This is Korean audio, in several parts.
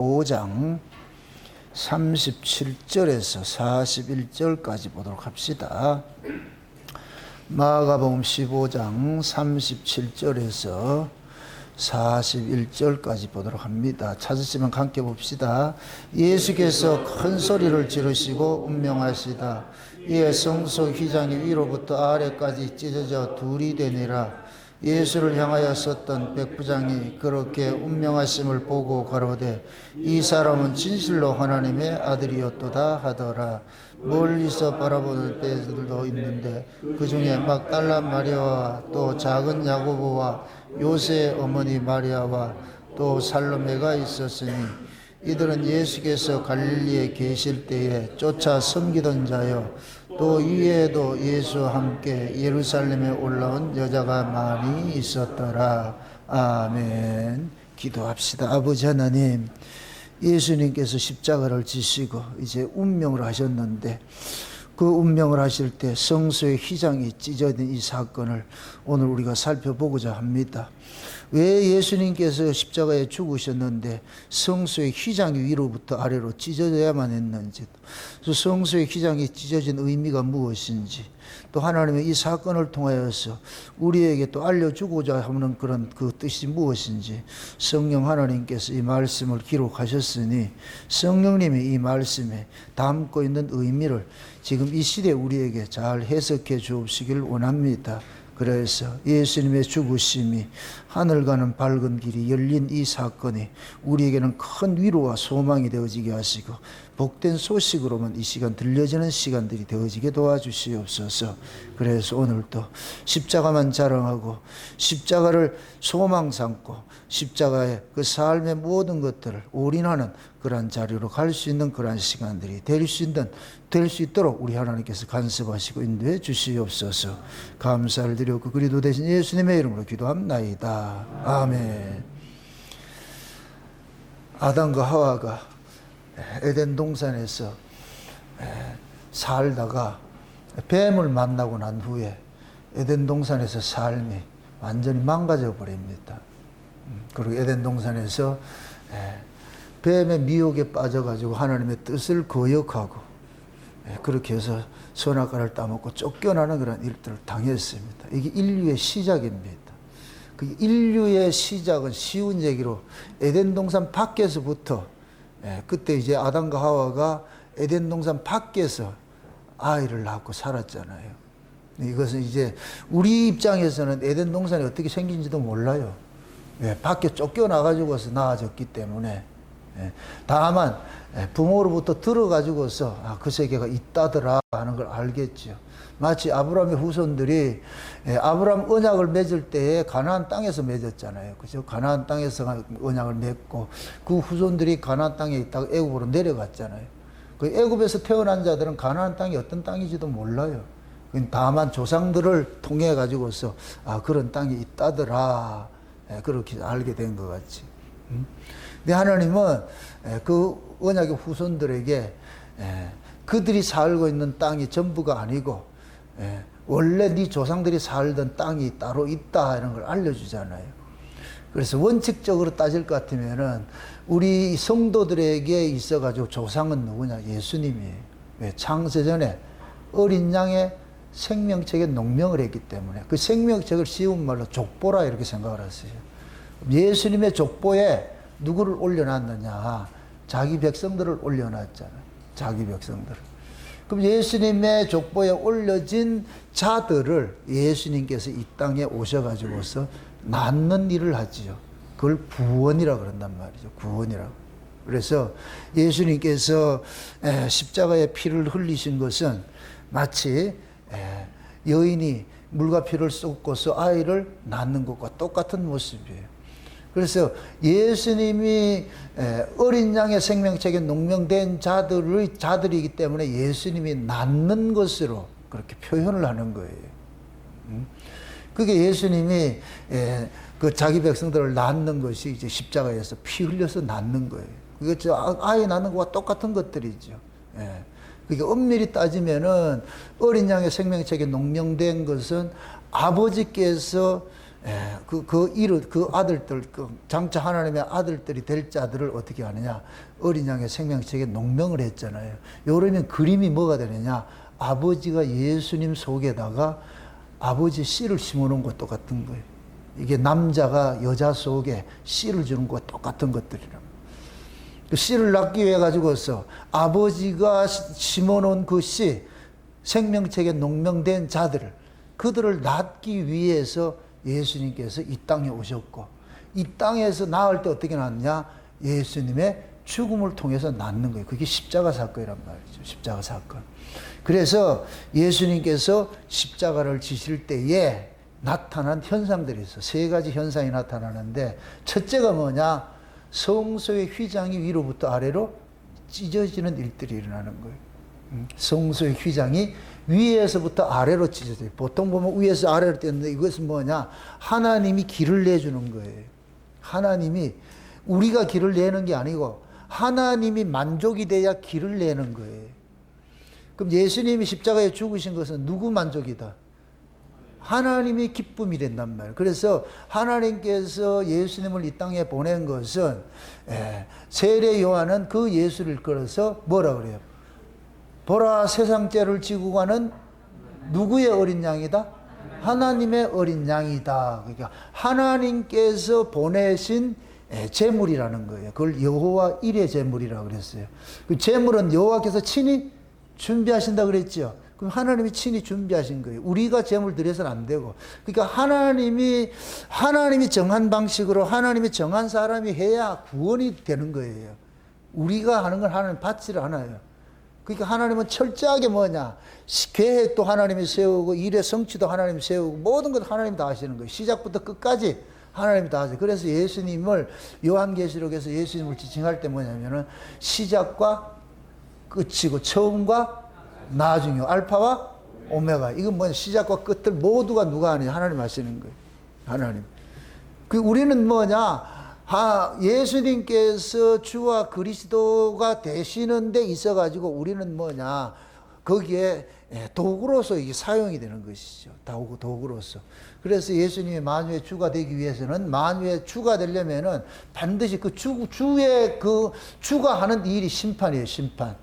5장 37절에서 41절까지 보도록 합시다. 마가복음 15장 37절에서 41절까지 보도록 합니다. 찾으시면 함께 봅시다. 예수께서 큰 소리를 지르시고 운명하시다. 이에 성소 휘장이 위로부터 아래까지 찢어져 둘이 되니라. 예수를 향하여 섰던 백부장이 그렇게 운명하심을 보고 가로되 이 사람은 진실로 하나님의 아들이었도다 하더라. 멀리서 바라보는 배들도 있는데 그 중에 막달라 마리아와 또 작은 야고보와 요새의 어머니 마리아와 또 살로메가 있었으니 이들은 예수께서 갈릴리에 계실 때에 쫓아 섬기던 자요 또 이외에도 예수와 함께 예루살렘에 올라온 여자가 많이 있었더라. 아멘. 기도합시다. 아버지 하나님, 예수님께서 십자가를 지시고 이제 운명을 하셨는데 그 운명을 하실 때 성소의 휘장이 찢어진 이 사건을 오늘 우리가 살펴보고자 합니다. 왜 예수님께서 십자가에 죽으셨는데 성소의 휘장이 위로부터 아래로 찢어져야만 했는지, 또 성소의 휘장이 찢어진 의미가 무엇인지, 또 하나님의 이 사건을 통하여서 우리에게 또 알려주고자 하는 그런 그 뜻이 무엇인지 성령 하나님께서 이 말씀을 기록하셨으니 성령님이 이 말씀에 담고 있는 의미를 지금 이 시대에 우리에게 잘 해석해 주옵시기를 원합니다. 그래서 예수님의 죽으심이 하늘 가는 밝은 길이 열린 이 사건이 우리에게는 큰 위로와 소망이 되어지게 하시고 복된 소식으로만 이 시간 들려지는 시간들이 되어지게 도와주시옵소서. 그래서 오늘도 십자가만 자랑하고 십자가를 소망 삼고 십자가의 그 삶의 모든 것들을 올인하는 그러한 자리로 갈 수 있는 그러한 시간들이 될 수 있도록 우리 하나님께서 간섭하시고 인도해 주시옵소서. 감사를 드렸고 그리도 되신 예수님의 이름으로 기도합나이다. 아멘. 아담과 하와가 에덴 동산에서 살다가 뱀을 만나고 난 후에 에덴 동산에서 삶이 완전히 망가져 버립니다. 그리고 에덴 동산에서 뱀의 미혹에 빠져가지고 하나님의 뜻을 거역하고 그렇게 해서 선악과를 따먹고 쫓겨나는 그런 일들을 당했습니다. 이게 인류의 시작입니다. 그 인류의 시작은 쉬운 얘기로 에덴 동산 밖에서부터 그때 이제 아담과 하와가 에덴 동산 밖에서 아이를 낳고 살았잖아요. 이것은 이제 우리 입장에서는 에덴 동산이 어떻게 생긴지도 몰라요. 밖에 쫓겨나가지고서 나아졌기 때문에. 다만 부모로부터 들어가지고서 그 세계가 있다더라 하는 걸 알겠죠. 마치 아브라함의 후손들이 아브라함 언약을 맺을 때에 가나안 땅에서 맺었잖아요. 그죠? 가나안 땅에서 언약을 맺고 그 후손들이 가나안 땅에 있다가 애굽으로 내려갔잖아요. 그 애굽에서 태어난 자들은 가나안 땅이 어떤 땅인지도 몰라요. 다만 조상들을 통해 가지고서 그런 땅이 있다더라 그렇게 알게 된 것 같지. 근데 하나님은 그 언약의 후손들에게 그들이 살고 있는 땅이 전부가 아니고 원래 네 조상들이 살던 땅이 따로 있다 이런 걸 알려주잖아요. 그래서 원칙적으로 따질 것 같으면은 우리 성도들에게 있어가지고 조상은 누구냐? 예수님이에요. 왜? 창세전에 어린 양의 생명책에 농명을 했기 때문에 그 생명책을 쉬운 말로 족보라 이렇게 생각을 하세요. 예수님의 족보에 누구를 올려놨느냐? 자기 백성들을 올려놨잖아요. 자기 백성들을. 그럼 예수님의 족보에 올려진 자들을 예수님께서 이 땅에 오셔가지고서 낳는 일을 하지요. 그걸 구원이라고 그런단 말이죠. 구원이라고. 그래서 예수님께서 십자가에 피를 흘리신 것은 마치 여인이 물과 피를 쏟고서 아이를 낳는 것과 똑같은 모습이에요. 그래서 예수님이 어린 양의 생명책에 농명된 자들이기 때문에 예수님이 낳는 것으로 그렇게 표현을 하는 거예요. 그게 예수님이 그 자기 백성들을 낳는 것이 이제 십자가에서 피 흘려서 낳는 거예요. 그게 아이 낳는 것과 똑같은 것들이죠. 그게 엄밀히 따지면은 어린 양의 생명책에 농명된 것은 아버지께서 그 아들들, 장차 하나님의 아들들이 될 자들을 어떻게 하느냐? 어린 양의 생명책에 농명을 했잖아요. 요러면 그림이 뭐가 되느냐? 아버지가 예수님 속에다가 아버지 씨를 심어놓은 것 똑같은 거예요. 이게 남자가 여자 속에 씨를 주는 것 똑같은 것들이라. 그 씨를 낳기 위해 가지고서 아버지가 심어놓은 그 씨, 생명책에 농명된 자들을, 그들을 낳기 위해서 예수님께서 이 땅에 오셨고, 이 땅에서 낳을 때 어떻게 낳느냐? 예수님의 죽음을 통해서 낳는 거예요. 그게 십자가 사건이란 말이죠. 십자가 사건. 그래서 예수님께서 십자가를 지실 때에 나타난 현상들이 있어. 세 가지 현상이 나타나는데, 첫째가 뭐냐? 성소의 휘장이 위로부터 아래로 찢어지는 일들이 일어나는 거예요. 성소의 휘장이 위에서부터 아래로 찢어져요. 보통 보면 위에서 아래로 떼는데, 이것은 뭐냐? 하나님이 길을 내주는 거예요. 하나님이, 우리가 길을 내는 게 아니고 하나님이 만족이 돼야 길을 내는 거예요. 그럼 예수님이 십자가에 죽으신 것은 누구 만족이다? 하나님이 기쁨이 된단 말이에요. 그래서 하나님께서 예수님을 이 땅에 보낸 것은, 세례 요한은 그 예수를 끌어서 뭐라 그래요? 보라, 세상 죄를 지고 가는 누구의 어린 양이다? 하나님의 어린 양이다. 그러니까 하나님께서 보내신 제물이라는 거예요. 그걸 여호와 일의 제물이라고 그랬어요. 그 제물은 여호와께서 친히 준비하신다 그랬죠. 그럼 하나님이 친히 준비하신 거예요. 우리가 제물 드려서는 안 되고. 그러니까 하나님이 정한 방식으로 하나님이 정한 사람이 해야 구원이 되는 거예요. 우리가 하는 건 하나님 받지를 않아요. 그러니까 하나님은 철저하게 뭐냐? 계획도 하나님이 세우고, 일의 성취도 하나님이 세우고, 모든 것 하나님이 다 하시는 거예요. 시작부터 끝까지 하나님이 다 하세요. 그래서 예수님을, 요한계시록에서 예수님을 지칭할 때 뭐냐면은 시작과 끝이고, 처음과 나중이요, 알파와 오메가. 이건 뭐냐? 시작과 끝을 모두가 누가 하느냐? 하나님 하시는 거예요. 하나님. 우리는 뭐냐? 예수님께서 주와 그리스도가 되시는 데 있어가지고 우리는 뭐냐? 거기에 도구로서 이게 사용이 되는 것이죠. 도구로서. 그래서 예수님이 만유의 주가 되기 위해서는, 만유의 주가 되려면은 반드시 그 주의 그 주가 하는 일이 심판이에요, 심판.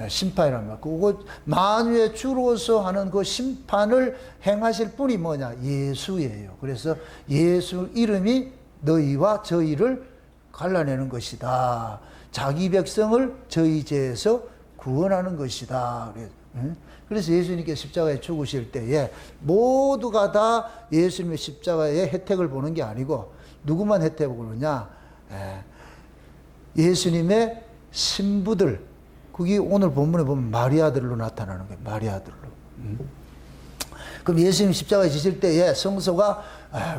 심판이란 말. 그거 만유의 주로서 하는 그 심판을 행하실 분이 뭐냐? 예수예요. 그래서 예수 이름이 너희와 저희를 갈라내는 것이다. 자기 백성을 저희 죄에서 구원하는 것이다. 그래서 예수님께서 십자가에 죽으실 때에 모두가 다 예수님의 십자가의 혜택을 보는 게 아니고, 누구만 혜택을 보느냐? 예수님의 신부들. 그게 오늘 본문에 보면 마리아들로 나타나는 거예요. 마리아들로. 그럼 예수님 십자가에 지실 때에 성소가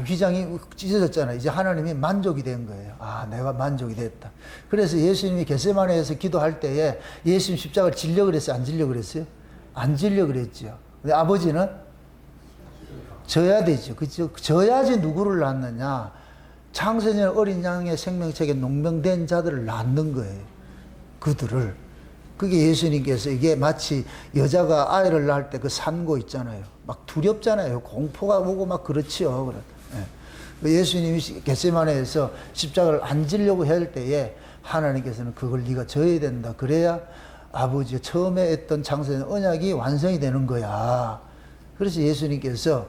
휘장이 찢어졌잖아요. 이제 하나님이 만족이 된 거예요. 내가 만족이 됐다. 그래서 예수님이 겟세마네에서 기도할 때에 예수님 십자가를 지려고 그랬어요? 안 지려고 그랬어요? 안 지려고 그랬죠. 근데 아버지는 져야 되죠. 그죠? 져야지 누구를 낳느냐? 창세년 어린 양의 생명책에 농명된 자들을 낳는 거예요. 그들을. 그게 예수님께서, 이게 마치 여자가 아이를 낳을 때 그 산고 있잖아요. 막 두렵잖아요. 공포가 오고 막 그렇지요. 예수님이 겟세마네에서 십자가를 안 지려고 할 때에 하나님께서는 그걸 네가 져야 된다. 그래야 아버지가 처음에 했던 창세년 언약이 완성이 되는 거야. 그래서 예수님께서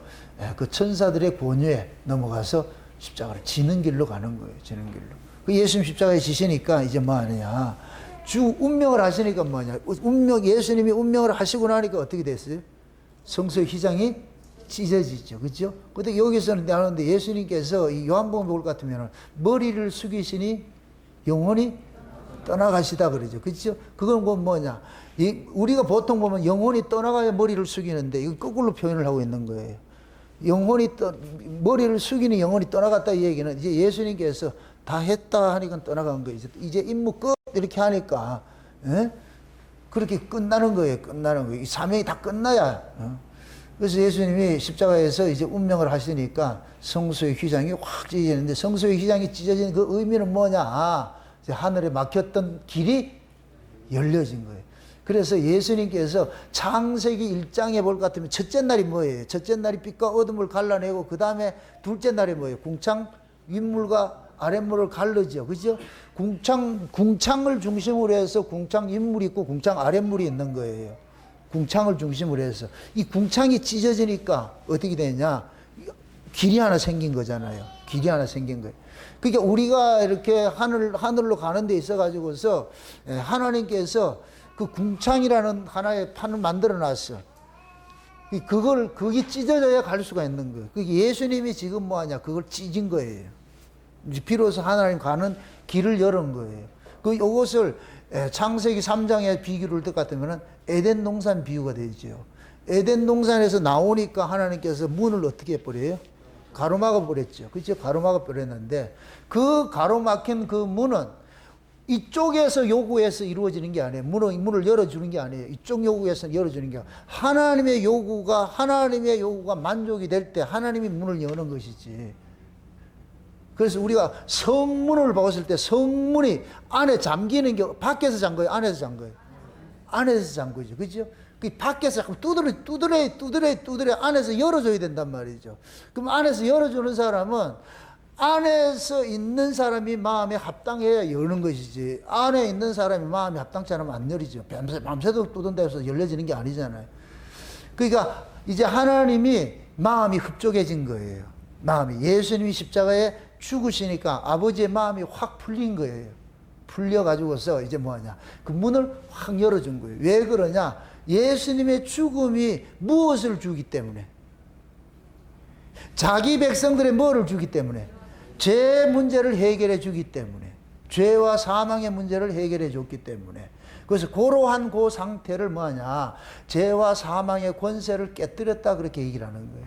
그 천사들의 권유에 넘어가서 십자가를 지는 길로 가는 거예요. 지는 길로. 그 예수님 십자가에 지시니까 이제 뭐 하느냐? 운명을 하시니까 뭐냐? 예수님이 운명을 하시고 나니까 어떻게 됐어요? 성소의 휘장이 찢어지죠. 그죠? 근데 여기서는 나오는데 예수님께서 이 요한복음 볼 것 같으면 머리를 숙이시니 영혼이 떠나가시다 그러죠. 그죠? 그건 뭐냐? 우리가 보통 보면 영혼이 떠나가야 머리를 숙이는데 이거 거꾸로 표현을 하고 있는 거예요. 머리를 숙이니 영혼이 떠나갔다 이 얘기는 이제 예수님께서 다 했다 하니까 떠나간 거예요. 이제 임무 끝 이렇게 하니까 그렇게 끝나는 거예요. 끝나는 거예요. 이 사명이 다 끝나야. 그래서 예수님이 십자가에서 이제 운명을 하시니까 성소의 휘장이 확 찢어지는데, 성소의 휘장이 찢어지는 그 의미는 뭐냐? 이제 하늘에 막혔던 길이 열려진 거예요. 그래서 예수님께서 창세기 1장에 볼 것 같으면 첫째 날이 뭐예요? 첫째 날이 빛과 어둠을 갈라내고 그 다음에 둘째 날이 뭐예요? 궁창 윗물과 아랫물을 갈르죠. 그죠? 궁창을 중심으로 해서 궁창 윗물이 있고 궁창 아랫물이 있는 거예요. 궁창을 중심으로 해서. 이 궁창이 찢어지니까 어떻게 되냐? 길이 하나 생긴 거잖아요. 길이 하나 생긴 거예요. 그러니까 우리가 이렇게 하늘로 가는 데 있어 가지고서 하나님께서 그 궁창이라는 하나의 판을 만들어 놨어. 그게 찢어져야 갈 수가 있는 거예요. 그게 예수님이 지금 뭐 하냐? 그걸 찢은 거예요. 비로소 하나님 가는 길을 열은 거예요. 요것을 창세기 3장에 비교를 할 것 같으면 에덴 동산 비유가 되죠. 에덴 동산에서 나오니까 하나님께서 문을 어떻게 해버려요? 가로막아 버렸죠. 그죠? 가로막아 버렸는데 그 가로막힌 그 문은 이쪽에서 요구해서 이루어지는 게 아니에요. 문을 열어주는 게 아니에요. 이쪽 요구에서 열어주는 게 아니에요. 하나님의 요구가 만족이 될 때 하나님이 문을 여는 것이지. 그래서 우리가 성문을 봤을 때 성문이 안에 잠기는 게 밖에서 잠 거예요? 안에서 잠 거예요? 안에서 잠 거죠. 그죠? 그 밖에서 자꾸 두드려 안에서 열어줘야 된단 말이죠. 그럼 안에서 열어주는 사람은 안에서 있는 사람이 마음에 합당해야 여는 것이지, 안에 있는 사람이 마음에 합당치 않으면 안 열리죠. 밤새도록 두든다 해서 열려지는 게 아니잖아요. 그러니까 이제 하나님이 마음이 흡족해진 거예요. 마음이. 예수님이 십자가에 죽으시니까 아버지의 마음이 확 풀린 거예요. 풀려가지고서 이제 뭐하냐? 그 문을 확 열어준 거예요. 왜 그러냐? 예수님의 죽음이 무엇을 주기 때문에? 자기 백성들의 뭐를 주기 때문에? 죄 문제를 해결해 주기 때문에. 죄와 사망의 문제를 해결해 줬기 때문에. 그래서 고로한 그 상태를 뭐하냐? 죄와 사망의 권세를 깨뜨렸다 그렇게 얘기를 하는 거예요.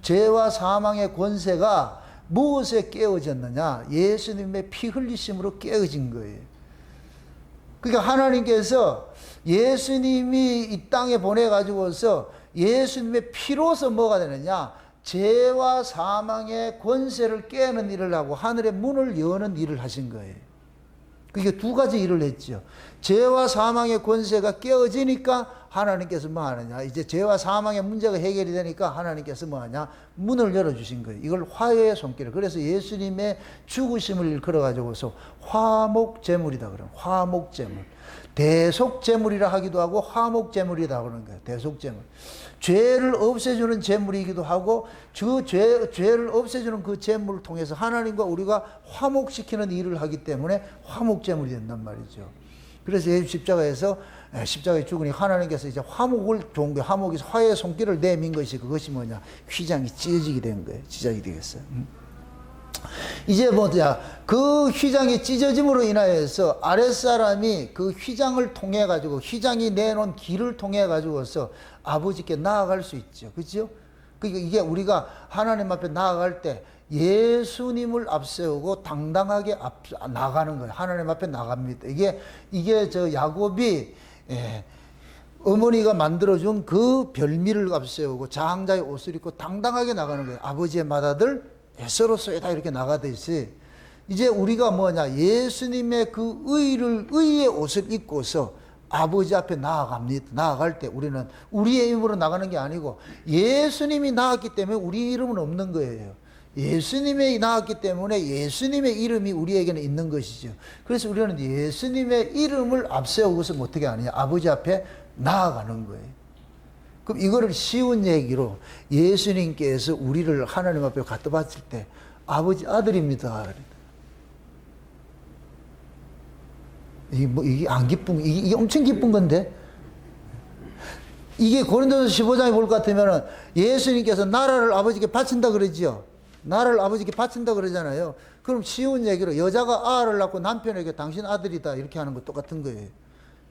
죄와 사망의 권세가 무엇에 깨어졌느냐? 예수님의 피 흘리심으로 깨어진 거예요. 그러니까 하나님께서 예수님이 이 땅에 보내가지고서 예수님의 피로서 뭐가 되느냐? 죄와 사망의 권세를 깨는 일을 하고 하늘의 문을 여는 일을 하신 거예요. 그게 두 가지 일을 했죠. 죄와 사망의 권세가 깨어지니까 하나님께서 뭐 하느냐? 이제 죄와 사망의 문제가 해결이 되니까 하나님께서 뭐 하냐? 문을 열어주신 거예요. 이걸 화해의 손길. 그래서 예수님의 죽으심을 일컬어가지고서 화목제물이다 그러면 화목제물. 대속제물이라 하기도 하고 화목제물이다 그러는 거예요. 대속제물. 죄를 없애주는 제물이기도 하고 죄를 없애주는 그 제물을 통해서 하나님과 우리가 화목시키는 일을 하기 때문에 화목제물이 된단 말이죠. 그래서 예수 십자가에 죽으니 하나님께서 이제 화목을 준 거예요. 화목이 화해의 손길을 내민 것이 그것이 뭐냐? 휘장이 찢어지게 된 거예요. 찢어지게 되겠어요. 이제 뭐냐? 그 휘장이 찢어짐으로 인하여서 아랫사람이 그 휘장을 통해 가지고 휘장이 내놓은 길을 통해 가지고서 아버지께 나아갈 수 있죠. 그렇죠? 그러니까 이게 우리가 하나님 앞에 나아갈 때 예수님을 앞세우고 당당하게 나가는 거예요. 하나님 앞에 나갑니다. 이게 저 야곱이 어머니가 만들어준 그 별미를 앞세우고 자항자의 옷을 입고 당당하게 나가는 거예요. 아버지의 맏아들 에서로서이다 이렇게 나가듯이 이제 우리가 뭐냐? 예수님의 그 의의 옷을 입고서 아버지 앞에 나아갑니다. 나아갈 때 우리는 우리의 이름으로 나가는 게 아니고 예수님이 나왔기 때문에 우리 이름은 없는 거예요. 예수님이 나왔기 때문에 예수님의 이름이 우리에게는 있는 것이죠. 그래서 우리는 예수님의 이름을 앞세우고서 어떻게 하느냐? 아버지 앞에 나아가는 거예요. 그럼 이거를 쉬운 얘기로 예수님께서 우리를 하나님 앞에 갖다 바칠 때 아버지 아들입니다. 이게 안 기쁜, 이게 엄청 기쁜 건데. 이게 고린도서 15장에 볼 것 같으면 예수님께서 나라를 아버지께 바친다 그러지요. 나라를 아버지께 바친다 그러잖아요. 그럼 쉬운 얘기로 여자가 아를 낳고 남편에게 당신 아들이다 이렇게 하는 거 똑같은 거예요.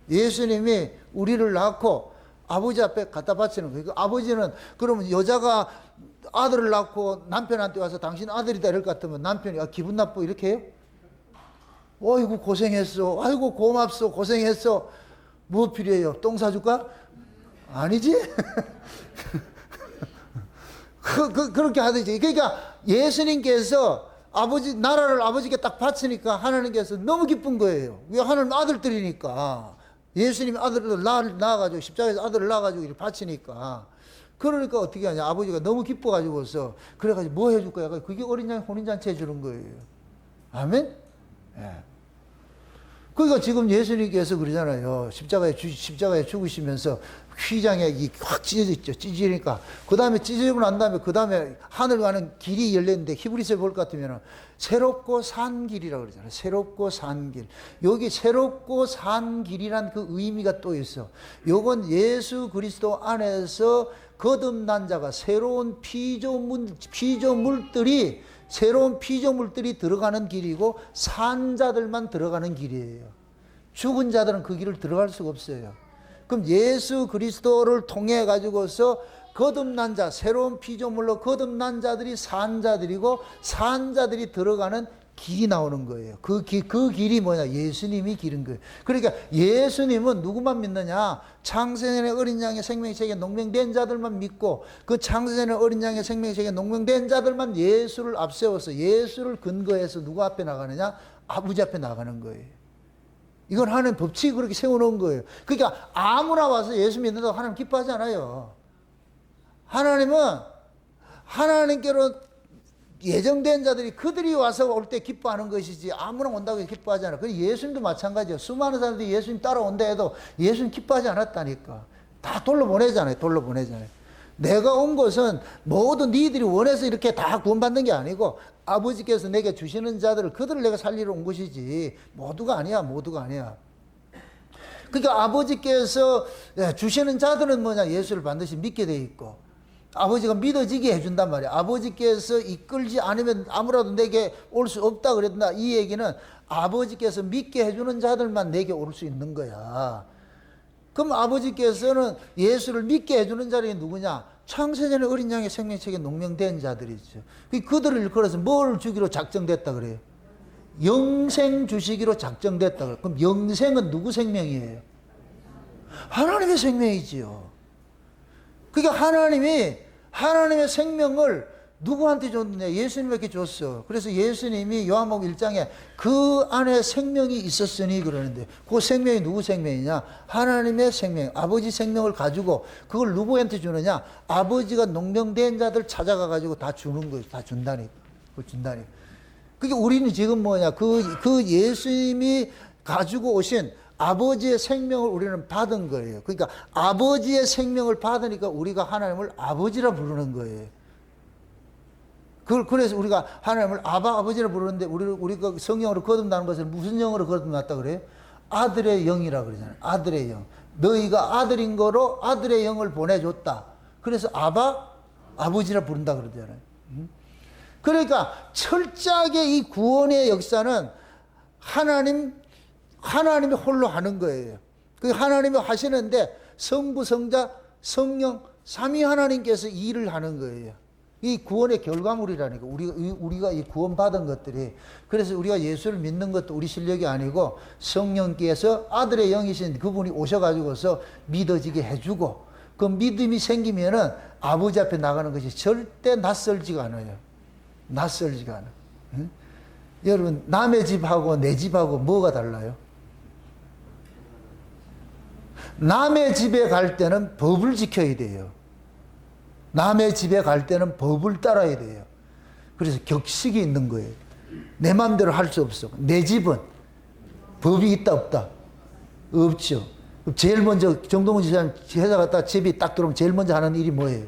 예수님이 우리를 낳고 아버지 앞에 갖다 바치는 거예요. 아버지는 그러면 여자가 아들을 낳고 남편한테 와서 당신 아들이다 이럴 것 같으면 남편이 기분 나쁘고 이렇게 해요? 어이구 고생했어. 아이고 고맙소. 고생했어. 뭐 필요해요? 똥 사줄까? 아니지? 그렇게 하듯이. 그러니까 예수님께서 나라를 아버지께 딱 바치니까 하나님께서 너무 기쁜 거예요. 왜? 하나님 아들들이니까. 예수님이 아들을 낳아가지고 십자가에서 아들을 낳아가지고 이렇게 바치니까 그러니까 어떻게 하냐 아버지가 너무 기뻐가지고서 그래가지고 뭐 해줄 거야 그게 어린 양 혼인잔치 해주는 거예요. 아멘. 예. 그러니까 지금 예수님께서 그러잖아요. 십자가에 죽으시면서 휘장에 확 찢어졌죠. 찢으니까. 그 다음에 찢어지고 난 다음에 그 다음에 하늘 가는 길이 열렸는데 히브리서에 볼 것 같으면 새롭고 산 길이라고 그러잖아요. 새롭고 산 길. 여기 새롭고 산 길이란 그 의미가 또 있어. 요건 예수 그리스도 안에서 거듭난 자가 새로운 피조물들이 들어가는 길이고 산 자들만 들어가는 길이에요. 죽은 자들은 그 길을 들어갈 수가 없어요. 그럼 예수 그리스도를 통해 가지고서 거듭난 자, 새로운 피조물로 거듭난 자들이 산 자들이고 산 자들이 들어가는 길이 나오는 거예요. 그 길이 뭐냐? 예수님이 길인 거예요. 그러니까 예수님은 누구만 믿느냐? 창세전에 어린 양의 생명책에 농명된 자들만 믿고 그 창세전에 어린 양의 생명책에 농명된 자들만 예수를 앞세워서 예수를 근거해서 누구 앞에 나가느냐? 아버지 앞에 나가는 거예요. 이건 하나님 법칙이 그렇게 세워놓은 거예요. 그러니까 아무나 와서 예수 믿는다고 하나님 기뻐하지 않아요. 하나님은 하나님께로 예정된 자들이 그들이 와서 올 때 기뻐하는 것이지 아무나 온다고 기뻐하지 않아. 그리고 예수님도 마찬가지예요. 수많은 사람들이 예수님 따라온다 해도 예수님 기뻐하지 않았다니까. 다 돌려보내잖아요. 내가 온 것은 모두 니들이 원해서 이렇게 다 구원받는 게 아니고 아버지께서 내게 주시는 자들을 그들을 내가 살리러 온 것이지 모두가 아니야. 그러니까 아버지께서 주시는 자들은 뭐냐? 예수를 반드시 믿게 돼 있고 아버지가 믿어지게 해준단 말이야. 아버지께서 이끌지 않으면 아무라도 내게 올 수 없다 그랬나? 이 얘기는 아버지께서 믿게 해주는 자들만 내게 올 수 있는 거야. 그럼 아버지께서는 예수를 믿게 해주는 자들이 누구냐? 창세전에 어린 양의 생명책에 농명된 자들이죠. 그들을 일컬어서 뭘 주기로 작정됐다 그래요? 영생 주시기로 작정됐다 그래요. 그럼 영생은 누구 생명이에요? 하나님의 생명이지요. 그러니까 하나님의 생명을 누구한테 줬느냐? 예수님에게 줬어. 그래서 예수님이 요한복음 1장에 그 안에 생명이 있었으니 그러는데 그 생명이 누구 생명이냐? 하나님의 생명, 아버지 생명을 가지고 그걸 누구한테 주느냐? 아버지가 농명된 자들 찾아가 가지고 다 주는 거예요. 다 준다니까. 그게 우리는 지금 뭐냐? 그 예수님이 가지고 오신 아버지의 생명을 우리는 받은 거예요. 그러니까 아버지의 생명을 받으니까 우리가 하나님을 아버지라 부르는 거예요. 그래서 우리가 하나님을 아버지라 부르는데 우리가 성령으로 거듭나는 것을 무슨 영으로 거듭났다 그래요? 아들의 영이라 그러잖아요. 아들의 영. 너희가 아들인 거로 아들의 영을 보내줬다. 그래서 아버지라 부른다 그러잖아요. 그러니까 철저하게 이 구원의 역사는 하나님이 홀로 하는 거예요. 그 하나님이 하시는데 성부, 성자, 성령, 삼위 하나님께서 일을 하는 거예요. 이 구원의 결과물이라니까. 우리가 이 구원받은 것들이. 그래서 우리가 예수를 믿는 것도 우리 실력이 아니고 성령께서 아들의 영이신 그분이 오셔가지고서 믿어지게 해주고 그 믿음이 생기면은 아버지 앞에 나가는 것이 절대 낯설지가 않아요. 응? 여러분, 남의 집하고 내 집하고 뭐가 달라요? 남의 집에 갈 때는 법을 지켜야 돼요. 남의 집에 갈 때는 법을 따라야 돼요. 그래서 격식이 있는 거예요. 내 마음대로 할 수 없어. 내 집은 법이 있다 없다? 없죠. 제일 먼저 정동훈 지사님 회사 갔다 집이 딱 들어오면 제일 먼저 하는 일이 뭐예요?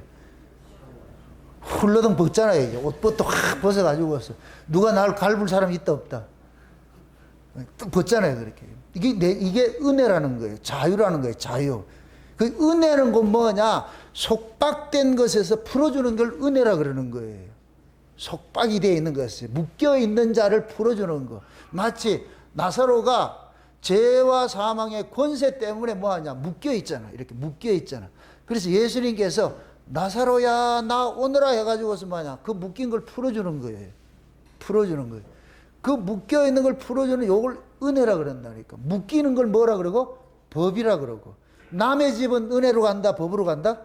훌러덩 벗잖아요. 옷부터 확 벗어가지고 누가 날 갈불 사람이 있다 없다? 벗잖아요. 그렇게. 이게 은혜라는 거예요. 자유라는 거예요. 자유. 그 은혜는 건 뭐냐? 속박된 것에서 풀어주는 걸 은혜라 그러는 거예요. 속박이 되어 있는 것을, 묶여 있는 자를 풀어주는 거. 마치 나사로가 죄와 사망의 권세 때문에 뭐하냐? 묶여 있잖아. 이렇게 묶여 있잖아. 그래서 예수님께서 나사로야 나 오너라 해가지고서 뭐하냐? 그 묶인 걸 풀어주는 거예요. 그 묶여 있는 걸 풀어주는 요걸 은혜라 그런다니까. 묶이는 걸 뭐라 그러고? 법이라 그러고. 남의 집은 은혜로 간다, 법으로 간다?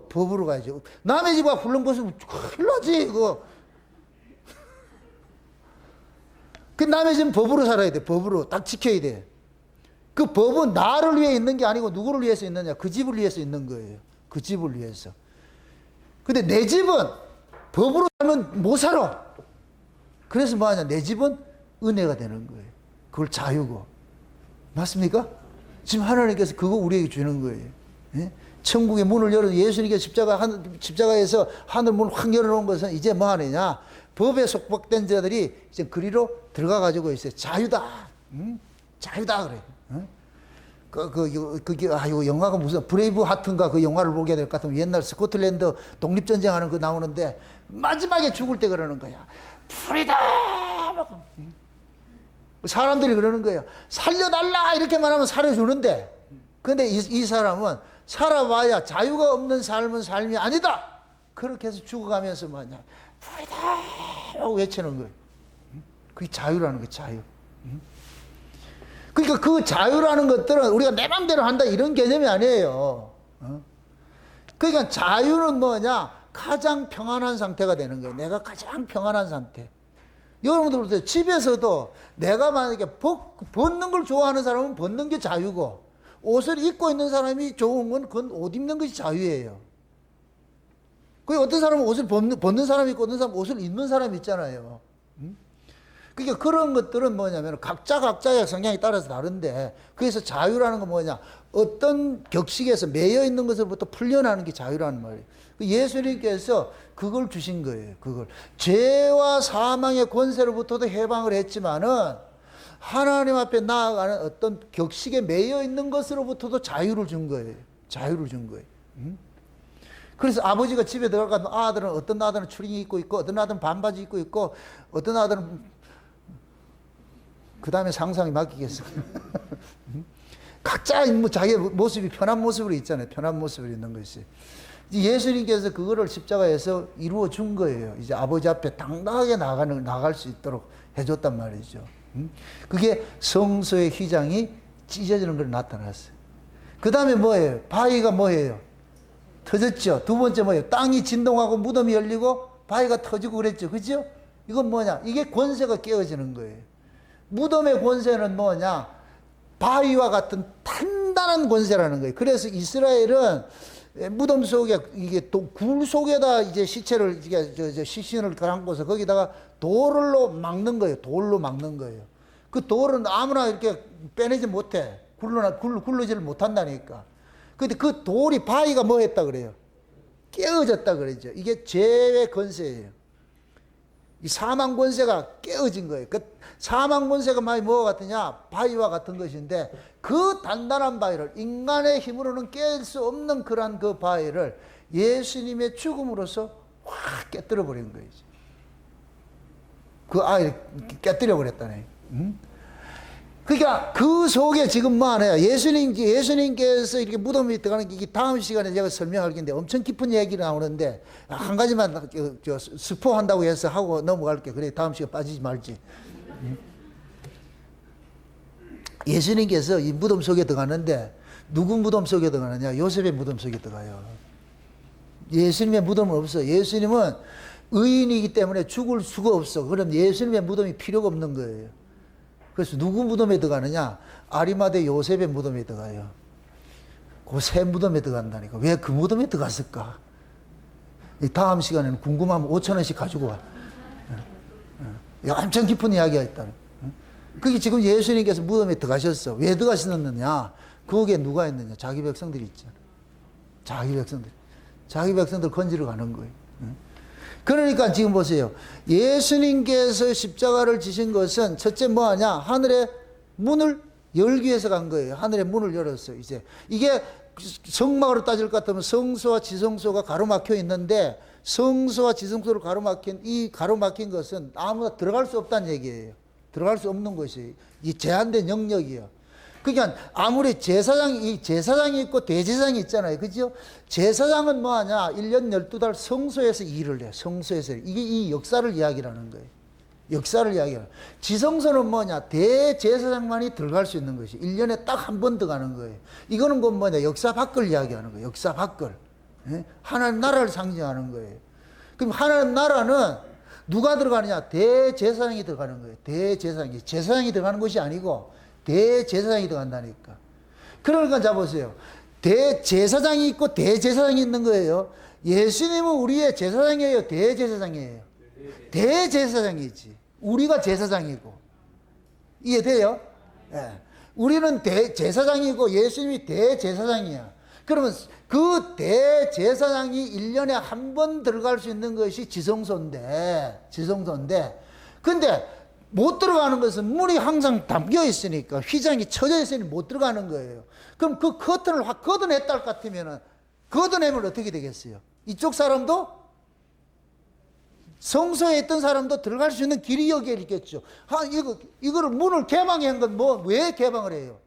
법으로 가야죠. 남의 집과 훌렁벗으면 큰일 나지, 이거. 그 남의 집은 법으로 살아야 돼. 법으로 딱 지켜야 돼. 그 법은 나를 위해 있는 게 아니고 누구를 위해서 있느냐? 그 집을 위해서 있는 거예요. 그 집을 위해서. 근데 내 집은 법으로 살면 못 살아. 그래서 뭐하냐? 내 집은 은혜가 되는 거예요. 그걸 자유고. 맞습니까? 지금 하나님께서 그거 우리에게 주는 거예요. 예? 천국의 문을 열어 예수님께서 십자가에서 하늘 문을 확 열어놓은 것은 이제 뭐 하느냐? 법에 속박된 자들이 이제 그리로 들어가 가지고 있어요. 자유다. 자유다 그래요. 이거 영화가 무슨 브레이브 하트인가 그 영화를 보게 될 것 같으면 옛날 스코틀랜드 독립전쟁하는 거 나오는데 마지막에 죽을 때 그러는 거야. 프리덤! 사람들이 그러는 거예요. 살려달라! 이렇게 말하면 살려주는데 근데 이 사람은 살아봐야 자유가 없는 삶은 삶이 아니다! 그렇게 해서 죽어가면서 뭐냐. 프리덤! 하고 외치는 거예요. 그게 자유라는 거예요. 자유. 그러니까 그 자유라는 것들은 우리가 내 맘대로 한다 이런 개념이 아니에요. 그러니까 자유는 뭐냐? 가장 평안한 상태가 되는 거예요. 내가 가장 평안한 상태. 여러분들 보세요. 집에서도 내가 만약에 벗는 걸 좋아하는 사람은 벗는 게 자유고 옷을 입고 있는 사람이 좋은 건 그건 옷 입는 것이 자유예요. 그 어떤 사람은 옷을 벗는 사람이 있고 어떤 사람은 옷을 입는 사람이 있잖아요. 그러니까 그런 것들은 뭐냐면 각자의 성향에 따라서 다른데 그래서 자유라는 건 뭐냐 어떤 격식에서 매여 있는 것으로부터 풀려나는 게 자유라는 말이에요. 예수님께서 그걸 주신 거예요. 그걸 죄와 사망의 권세로부터도 해방을 했지만은 하나님 앞에 나아가는 어떤 격식에 매여 있는 것으로부터도 자유를 준 거예요. 자유를 준 거예요. 그래서 아버지가 집에 들어가면 어떤 아들은 추리닝 입고 있고 어떤 아들은 반바지 입고 있고 어떤 아들은 그 다음에 상상이 맡기겠어. 각자 자기 모습이 편한 모습으로 있잖아요. 편한 모습으로 있는 것이. 예수님께서 그거를 십자가에서 이루어 준 거예요. 이제 아버지 앞에 당당하게 나갈 수 있도록 해줬단 말이죠. 그게 성소의 휘장이 찢어지는 걸 나타났어요. 그 다음에 뭐예요? 바위가 뭐예요? 터졌죠. 두 번째 뭐예요? 땅이 진동하고 무덤이 열리고 바위가 터지고 그랬죠. 그죠? 이건 뭐냐? 이게 권세가 깨어지는 거예요. 무덤의 권세는 뭐냐? 바위와 같은 단단한 권세라는 거예요. 그래서 이스라엘은 무덤 속에 이게 굴 속에다 이제 시체를 이게 시신을 가라앉고서 거기다가 돌로 막는 거예요. 돌로 막는 거예요. 그 돌은 아무나 이렇게 빼내지 못해. 굴르지를 못한다니까. 근데 그 돌이 바위가 뭐 했다 그래요? 깨어졌다 그러죠. 이게 죄의 권세예요. 이 사망 권세가 깨어진 거예요. 그 사망 권세가 많이 뭐와 같으냐? 바위와 같은 것인데 그 단단한 바위를 인간의 힘으로는 깰 수 없는 그러한 그 바위를 예수님의 죽음으로써 확 깨뜨려 버린 거예요. 그 아이를 깨뜨려 버렸다네. 그러니까 그 속에 지금 뭐 하나요? 예수님께서 이렇게 무덤에 들어가는 게 다음 시간에 제가 설명할 건데 엄청 깊은 얘기가 나오는데 한 가지만 스포한다고 해서 하고 넘어갈게요. 그래 다음 시간 빠지지 말지. 예수님께서 이 무덤 속에 들어가는데 누구 무덤 속에 들어가느냐? 요셉의 무덤 속에 들어가요. 예수님의 무덤은 없어요. 예수님은 의인이기 때문에 죽을 수가 없어. 그럼 예수님의 무덤이 필요가 없는 거예요. 그래서 누구 무덤에 들어가느냐? 아리마대 요셉의 무덤에 들어가요. 그 새 무덤에 들어간다니까. 왜 그 무덤에 들어갔을까? 다음 시간에는 궁금하면 5,000원씩 가지고 와. 엄청 깊은 이야기가 있다. 그게 지금 예수님께서 무덤에 들어가셨어. 왜 들어가셨느냐? 거기에 누가 있느냐? 자기 백성들이 있잖아. 자기 백성들 건지러 가는 거예요. 그러니까 지금 보세요. 예수님께서 십자가를 지신 것은 첫째 뭐 하냐? 하늘의 문을 열기 위해서 간 거예요. 하늘의 문을 열었어요. 이제 이게 성막으로 따질 것 같으면 성소와 지성소가 가로막혀 있는데 성소와 지성소를 가로막힌 것은 아무나 들어갈 수 없다는 얘기예요. 들어갈 수 없는 것이 이 제한된 영역이에요. 그러니까 아무리 제사장이 있고 대제사장이 있잖아요. 그죠? 제사장은 뭐 하냐? 1년 12달 성소에서 일을 해. 성소에서. 이게 이 역사를 이야기하는 거예요. 역사를 이야기하는. 지성소는 뭐냐? 대제사장만이 들어갈 수 있는 것이. 1년에 딱 한 번 들어가는 거예요. 이거는 그 뭐냐? 역사 밖을 이야기하는 거예요. 역사 밖을. 예? 하나님 나라를 상징하는 거예요. 그럼 하나님 나라는 누가 들어가느냐? 대제사장이 들어가는 거예요. 대제사장이. 제사장이 들어가는 것이 아니고 대제사장이 들어간다니까. 그러니까 자 보세요. 대제사장이 있고 대제사장이 있는 거예요. 예수님은 우리의 제사장이에요, 대제사장이에요? 대제사장이지. 우리가 제사장이고. 이해돼요? 예. 우리는 대제사장이고 예수님이 대제사장이야. 그러면 그 대제사장이 1년에 한 번 들어갈 수 있는 것이 지성소인데, 근데 못 들어가는 것은 문이 항상 담겨 있으니까, 휘장이 쳐져 있으니 못 들어가는 거예요. 그럼 그 커튼을 확 걷어냈다 할 것 같으면은, 걷어내면 어떻게 되겠어요? 이쪽 사람도, 성소에 있던 사람도 들어갈 수 있는 길이 여기에 있겠죠. 이거를 문을 개방해 한 건 왜 개방을 해요?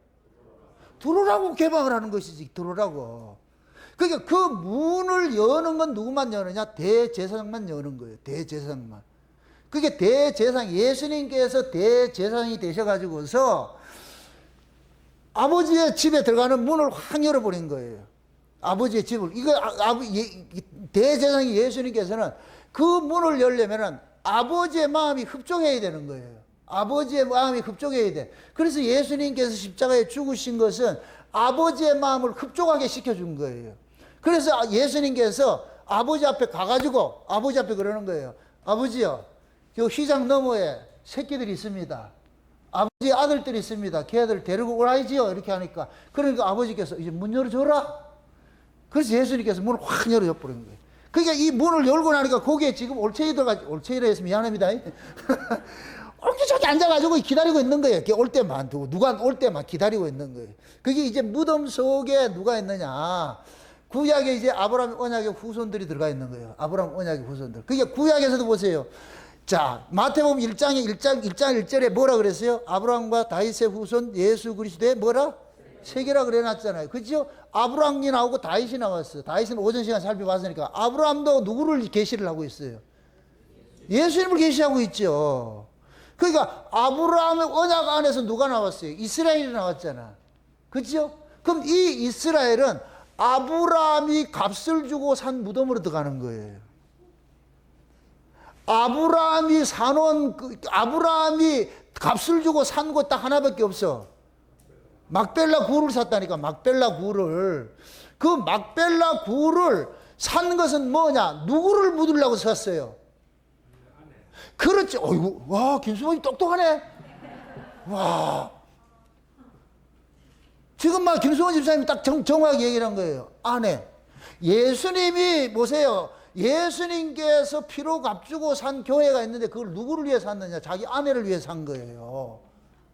들어오라고 개방을 하는 것이지, 들어오라고. 그러니까 그 문을 여는 건 누구만 여느냐? 대제사장만 여는 거예요. 대제사장만. 그게 대제사장, 예수님께서 대제사장이 되셔가지고서 아버지의 집에 들어가는 문을 확 열어버린 거예요. 아버지의 집을. 대제사장이 예수님께서는 그 문을 열려면은 아버지의 마음이 흡족해야 되는 거예요. 아버지의 마음이 흡족해야 돼. 그래서 예수님께서 십자가에 죽으신 것은 아버지의 마음을 흡족하게 시켜준 거예요. 그래서 예수님께서 아버지 앞에 가가지고 아버지 앞에 그러는 거예요. 아버지요, 저 휘장 너머에 새끼들이 있습니다. 아버지의 아들들이 있습니다. 걔들 데리고 오라이지요. 이렇게 하니까. 그러니까 아버지께서 이제 문 열어줘라. 그래서 예수님께서 문을 확 열어줘버린 거예요. 그러니까 이 문을 열고 나니까 거기에 지금 올챙이라 해서 미안합니다. 저기 앉아가지고 기다리고 있는 거예요. 올 때만 두고, 누가 올 때만 기다리고 있는 거예요. 그게 이제 무덤 속에 누가 있느냐. 구약에 이제 아브라함 언약의 후손들이 들어가 있는 거예요. 아브라함 언약의 후손들. 그게 구약에서도 보세요. 자, 마태복음 1절에 뭐라 그랬어요? 아브라함과 다윗의 후손 예수 그리스도의 뭐라? 세계라 그래놨잖아요. 그죠? 아브라함이 나오고 다윗이 나왔어요. 다윗은 오전 시간 살펴봤으니까. 아브라함도 누구를 계시를 하고 있어요? 예수님을 계시하고 있죠. 그러니까 아브라함의 언약 안에서 누가 나왔어요? 이스라엘이 나왔잖아. 그죠? 그럼 이 이스라엘은 아브라함이 값을 주고 산 무덤으로 들어가는 거예요. 아브라함이 값을 주고 산 곳 딱 하나밖에 없어. 막벨라 굴을 샀다니까, 막벨라 굴을. 그 막벨라 굴을 산 것은 뭐냐? 누구를 묻으려고 샀어요? 그렇지. 어이구, 와, 김수범이 똑똑하네. 와. 지금 막 김수범 집사님이 딱 정확하게 얘기를 한 거예요. 아내. 예수님이, 보세요. 예수님께서 피로 값주고 산 교회가 있는데 그걸 누구를 위해 샀느냐? 자기 아내를 위해 산 거예요.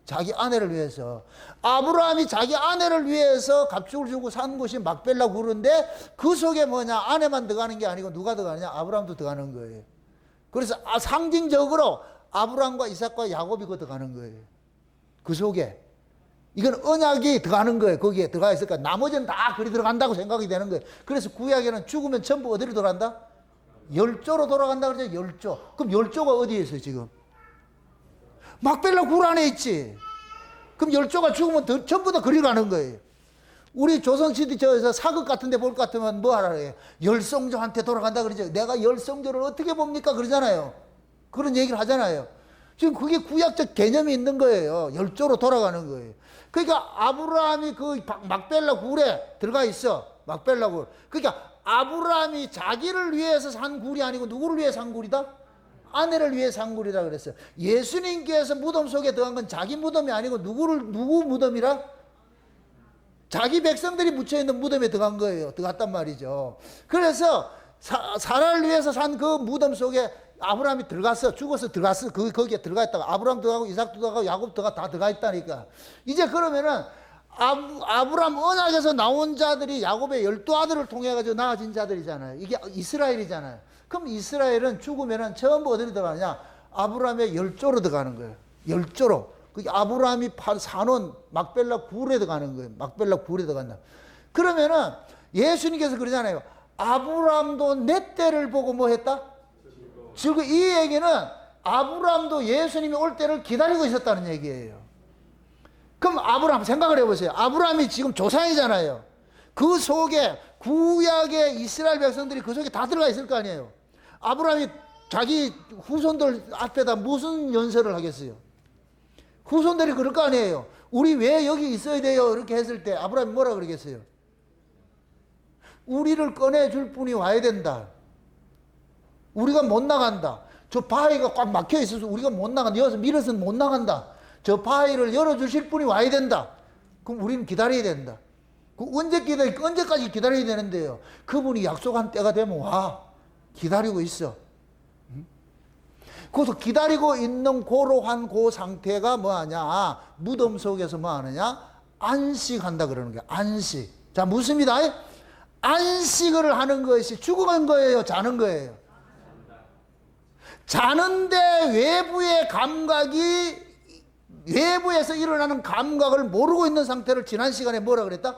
자기 아내를 위해서. 아브라함이 자기 아내를 위해서 값주고 주고 산 곳이 막벨라 굴인데 그 속에 뭐냐? 아내만 들어가는 게 아니고 누가 들어가느냐? 아브라함도 들어가는 거예요. 그래서 상징적으로 아브라함과 이삭과 야곱이 그 들어가는 거예요. 그 속에. 이건 언약이 들어가는 거예요. 거기에 들어가 있으니까 나머지는 다 그리 들어간다고 생각이 되는 거예요. 그래서 구약에는 죽으면 전부 어디로 들어간다? 열조로 돌아간다 그러죠. 열조. 그럼 열조가 어디에 있어요 지금? 막벨라 굴 안에 있지. 그럼 열조가 죽으면 전부 다 그리 가는 거예요. 우리 조선시대 저에서 사극 같은 데 볼 것 같으면 뭐 하라 그래요? 열성조한테 돌아간다 그러죠. 내가 열성조를 어떻게 봅니까? 그러잖아요. 그런 얘기를 하잖아요. 지금 그게 구약적 개념이 있는 거예요. 열조로 돌아가는 거예요. 그러니까 아브라함이 그 막벨라 굴에 들어가 있어. 막벨라 굴. 그러니까 아브라함이 자기를 위해서 산 굴이 아니고 누구를 위해 산 굴이다? 아내를 위해 산 굴이라 그랬어요. 예수님께서 무덤 속에 들어간 건 자기 무덤이 아니고 누구 무덤이라? 자기 백성들이 묻혀있는 무덤에 들어간 거예요. 들어갔단 말이죠. 그래서 사라를 위해서 산 그 무덤 속에 아브라함이 들어갔어. 죽어서 들어갔어. 거기에 들어가 있다가 아브라함 들어가고 이삭도 들어가고 야곱 다 들어가 있다니까. 이제 그러면은 아브라함 언약에서 나온 자들이 야곱의 12아들을 통해 가지고 나아진 자들이잖아요. 이게 이스라엘이잖아요. 그럼 이스라엘은 죽으면은 전부 어디로 들어가느냐? 아브라함의 열조로 들어가는 거예요. 열조로. 그게 아브라함이 사놓은 막벨라 굴에 들어가는 거예요. 막벨라 굴에 들어간다. 그러면은 예수님께서 그러잖아요. 아브라함도 내 때를 보고 뭐 했다? 즉 이 얘기는 아브라함도 예수님이 올 때를 기다리고 있었다는 얘기예요. 그럼 아브라함 생각을 해보세요. 아브라함이 지금 조상이잖아요. 그 속에 구약의 이스라엘 백성들이 그 속에 다 들어가 있을 거 아니에요. 아브라함이 자기 후손들 앞에다 무슨 연설을 하겠어요? 후손들이 그럴 거 아니에요. 우리 왜 여기 있어야 돼요? 이렇게 했을 때 아브라함이 뭐라 그러겠어요? 우리를 꺼내줄 분이 와야 된다. 우리가 못 나간다. 저 바위가 꽉 막혀 있어서 우리가 못 나간다. 여기서 밀어서는 못 나간다. 저 바위를 열어주실 분이 와야 된다. 그럼 우리는 기다려야 된다. 언제까지 기다려야 되는데요? 그분이 약속한 때가 되면 와. 기다리고 있어. 그래서 기다리고 있는 고로한 그 상태가 뭐하냐? 무덤 속에서 뭐하느냐? 안식한다 그러는 거야. 안식. 자, 묻습니다. 안식을 하는 것이 죽어간 거예요? 자는 거예요? 자는데 외부에서 일어나는 감각을 모르고 있는 상태를 지난 시간에 뭐라 그랬다?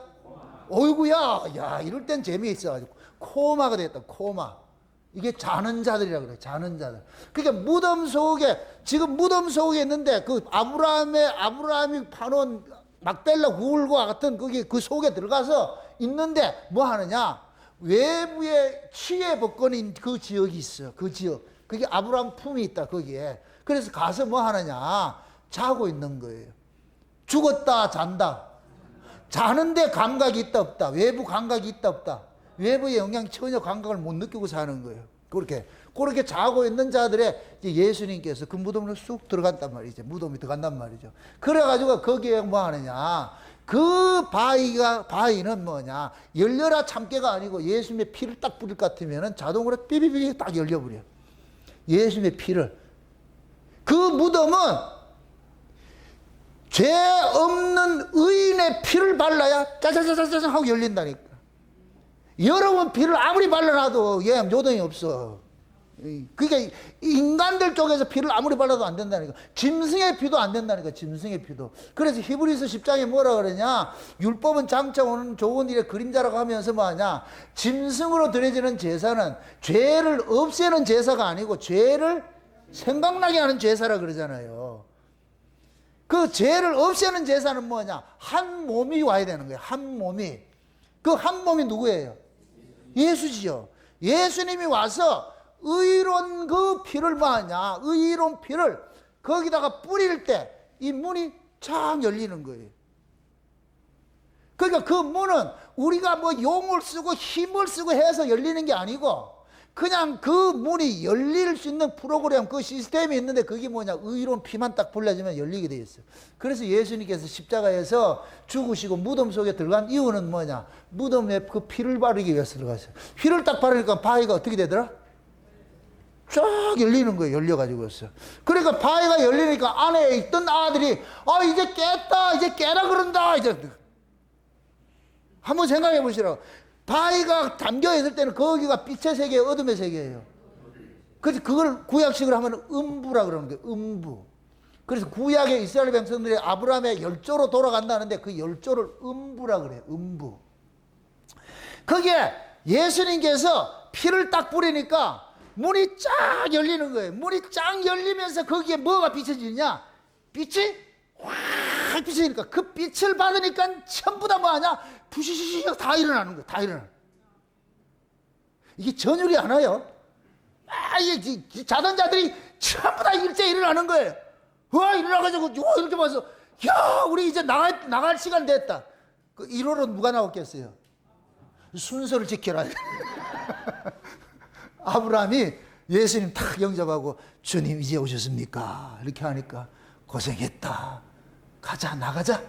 어이구야, 야, 이럴 땐 재미있어가지고. 코마가 됐다, 코마. 이게 자는 자들이라고 그래요, 자는 자들. 그러니까 지금 무덤 속에 있는데, 아브라함이 파놓은 막벨라 구울과 같은 그 속에 들어가서 있는데, 뭐 하느냐? 외부에 취해 복권인 그 지역이 있어, 그 지역. 그게 아브라함 품이 있다, 거기에. 그래서 가서 뭐 하느냐? 자고 있는 거예요. 죽었다, 잔다. 자는데 감각이 있다, 없다. 외부 감각이 있다, 없다. 외부의 영향 전혀 감각을 못 느끼고 사는 거예요. 그렇게 자고 있는 자들의 예수님께서 그 무덤으로 쑥 들어간단 말이죠. 무덤이 들어간단 말이죠. 그래가지고 거기에 뭐 하느냐. 그 바위는 뭐냐. 열려라 참깨가 아니고 예수님의 피를 딱 뿌릴 것 같으면 자동으로 삐비비 딱 열려버려. 예수님의 피를. 그 무덤은 죄 없는 의인의 피를 발라야 짜자자자자 하고 열린다니까. 여러분 피를 아무리 발라놔도 얘 요동이 없어. 그러니까 인간들 쪽에서 피를 아무리 발라도 안 된다니까. 짐승의 피도 안 된다니까. 짐승의 피도. 그래서 히브리서 10장에 뭐라 그러냐. 율법은 장차 오는 좋은 일의 그림자라고 하면서 뭐하냐. 짐승으로 드려지는 제사는 죄를 없애는 제사가 아니고 죄를 생각나게 하는 제사라 그러잖아요. 그 죄를 없애는 제사는 뭐냐. 한 몸이 와야 되는 거예요. 한 몸이. 그 한 몸이 누구예요? 예수지요. 예수님이 와서 의로운 그 피를 뭐하냐. 의로운 피를 거기다가 뿌릴 때 이 문이 쫙 열리는 거예요. 그러니까 그 문은 우리가 뭐 용을 쓰고 힘을 쓰고 해서 열리는 게 아니고 그냥 그 문이 열릴 수 있는 프로그램, 그 시스템이 있는데 그게 뭐냐. 의로운 피만 딱 불려지면 열리게 돼 있어요. 그래서 예수님께서 십자가에서 죽으시고 무덤 속에 들어간 이유는 뭐냐. 무덤에 그 피를 바르기 위해서 들어갔어요. 피를 딱 바르니까 바위가 어떻게 되더라? 쫙 열리는 거예요. 열려가지고서. 그러니까 바위가 열리니까 안에 있던 아들이 이제 깼다. 이제 깨라 그런다. 이제 한번 생각해 보시라고. 바위가 담겨있을 때는 거기가 빛의 세계, 어둠의 세계예요. 그래서 그걸 구약식으로 하면 음부라 그러는 거예요. 음부. 그래서 구약의 이스라엘 백성들이 아브라함의 열조로 돌아간다는데 그 열조를 음부라 그래요. 음부. 거기에 예수님께서 피를 딱 뿌리니까 문이 쫙 열리는 거예요. 문이 쫙 열리면서 거기에 뭐가 비춰지냐? 빛이 확 비치니까 그 빛을 받으니까 전부 다 뭐하냐? 부시시시 다 일어나는 거예요. 다 일어나. 이게 전율이 안 와요. 이게 자던 자들이 전부 다 일제히 일어나는 거예요. 일어나가지고 이렇게 봐서 우리 이제 나갈 시간 됐다. 그 1호로 누가 나왔겠어요? 순서를 지켜라. 아브라함이 예수님 탁 영접하고 주님 이제 오셨습니까? 이렇게 하니까 고생했다. 가자, 나가자.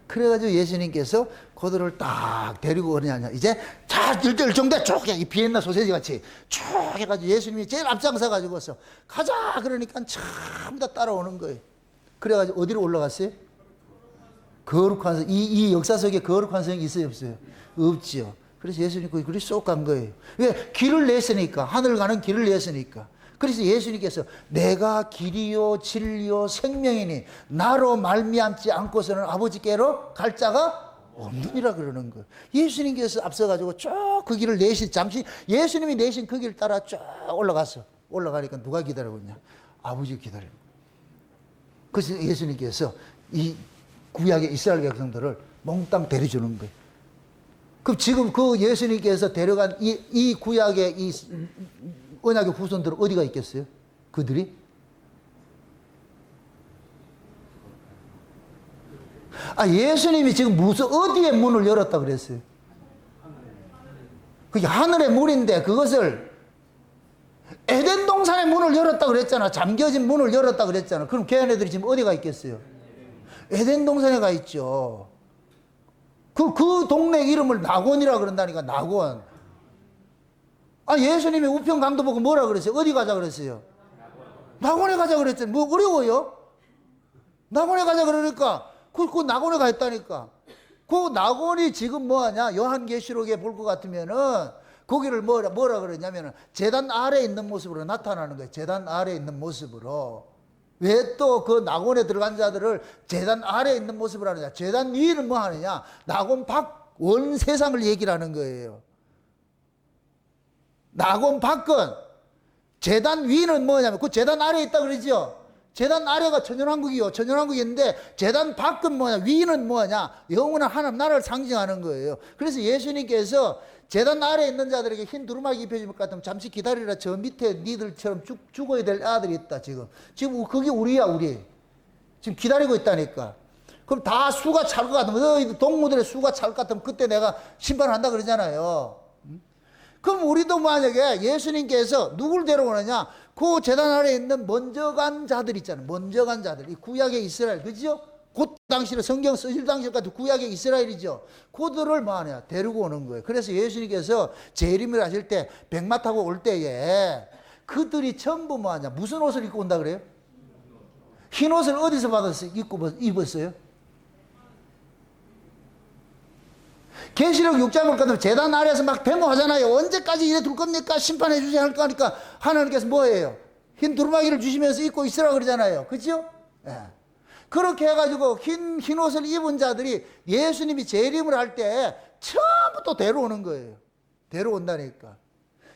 그래가지고 예수님께서 그들을 딱 데리고 오느냐. 이제 자, 일정대 쭉, 이 비엔나 소세지 같이 쭉 해가지고 예수님이 제일 앞장서가지고서 가자. 그러니까 전부 다 따라오는 거예요. 그래가지고 어디로 올라갔어요? 거룩한 성. 이 역사 속에 거룩한 성이 있어요, 없어요? 없지요. 그래서 예수님 그리 쏙 간 거예요. 왜? 길을 냈으니까. 하늘 가는 길을 냈으니까. 그래서 예수님께서 내가 길이요 진리요 생명이니 나로 말미암지 않고서는 아버지께로 갈 자가 없느니라 그러는 거예요. 예수님께서 앞서가지고 쭉 그 길을 잠시 예수님이 내신 그 길 따라 쭉 올라갔어. 올라가니까 누가 기다리고 있냐? 아버지 기다리고. 그래서 예수님께서 이 구약의 이스라엘 백성들을 몽땅 데려주는 거예요. 그럼 지금 그 예수님께서 데려간 이 구약의 이 언약의 후손들은 어디가 있겠어요? 그들이? 아, 예수님이 지금 무슨, 어디에 문을 열었다 그랬어요? 그게 하늘의 문인데, 그것을 에덴 동산의 문을 열었다 그랬잖아. 잠겨진 문을 열었다 그랬잖아. 그럼 걔네들이 지금 어디 가 있겠어요? 에덴 동산에 가 있죠. 그 동네 이름을 낙원이라 그런다니까, 낙원. 아, 예수님이 우편 강도 보고 뭐라 그랬어요? 어디 가자 그랬어요? 낙원에 가자 그랬잖아요. 뭐 어려워요? 낙원에 가자 그러니까 그 낙원에 가 있다니까. 그 낙원이 지금 뭐하냐? 요한계시록에 볼 것 같으면은 거기를 뭐라 그러냐면은 제단 아래에 있는 모습으로 나타나는 거예요. 제단 아래에 있는 모습으로. 왜 또 그 낙원에 들어간 자들을 제단 아래에 있는 모습으로 하느냐? 제단 위는 뭐 하느냐? 낙원 밖 원 세상을 얘기를 하는 거예요. 낙원 밖은, 제단 위는 뭐냐면 그 제단 아래에 있다 그러죠. 제단 아래가 천년왕국이요. 천년왕국인데 제단 밖은 뭐냐? 위는 뭐냐? 영원한 하나님 나라를 상징하는 거예요. 그래서 예수님께서 제단 아래에 있는 자들에게 흰 두루마기 입혀줄 것 같으면 잠시 기다리라. 저 밑에 니들처럼 죽어야 될 아들이 있다. 지금 그게 우리야, 우리. 지금 기다리고 있다니까. 그럼 다 수가 찰 것 같으면, 너희 동무들의 수가 찰 것 같으면 그때 내가 심판한다 그러잖아요. 그럼 우리도 만약에 예수님께서 누굴 데려오느냐? 그 제단 아래에 있는 먼저 간 자들 있잖아요. 먼저 간 자들. 이 구약의 이스라엘. 그죠? 그 당시에 성경 쓰실 당시까지 구약의 이스라엘이죠. 그들을 뭐 하냐? 데리고 오는 거예요. 그래서 예수님께서 재림을 하실 때 백마 타고 올 때에 그들이 전부 뭐 하냐? 무슨 옷을 입고 온다 그래요? 흰 옷을 어디서 받았어요? 입었어요? 계시록 6장 볼 거면 제단 아래에서 막 변호하잖아요. 언제까지 이래 둘 겁니까? 심판해 주셔야 할 거니까 하나님께서 뭐예요? 흰 두루마기를 주시면서 입고 있으라 그러잖아요. 그죠? 예. 그렇게 해가지고 흰 옷을 입은 자들이 예수님이 재림을 할 때 전부 또 데려오는 거예요. 데려온다니까.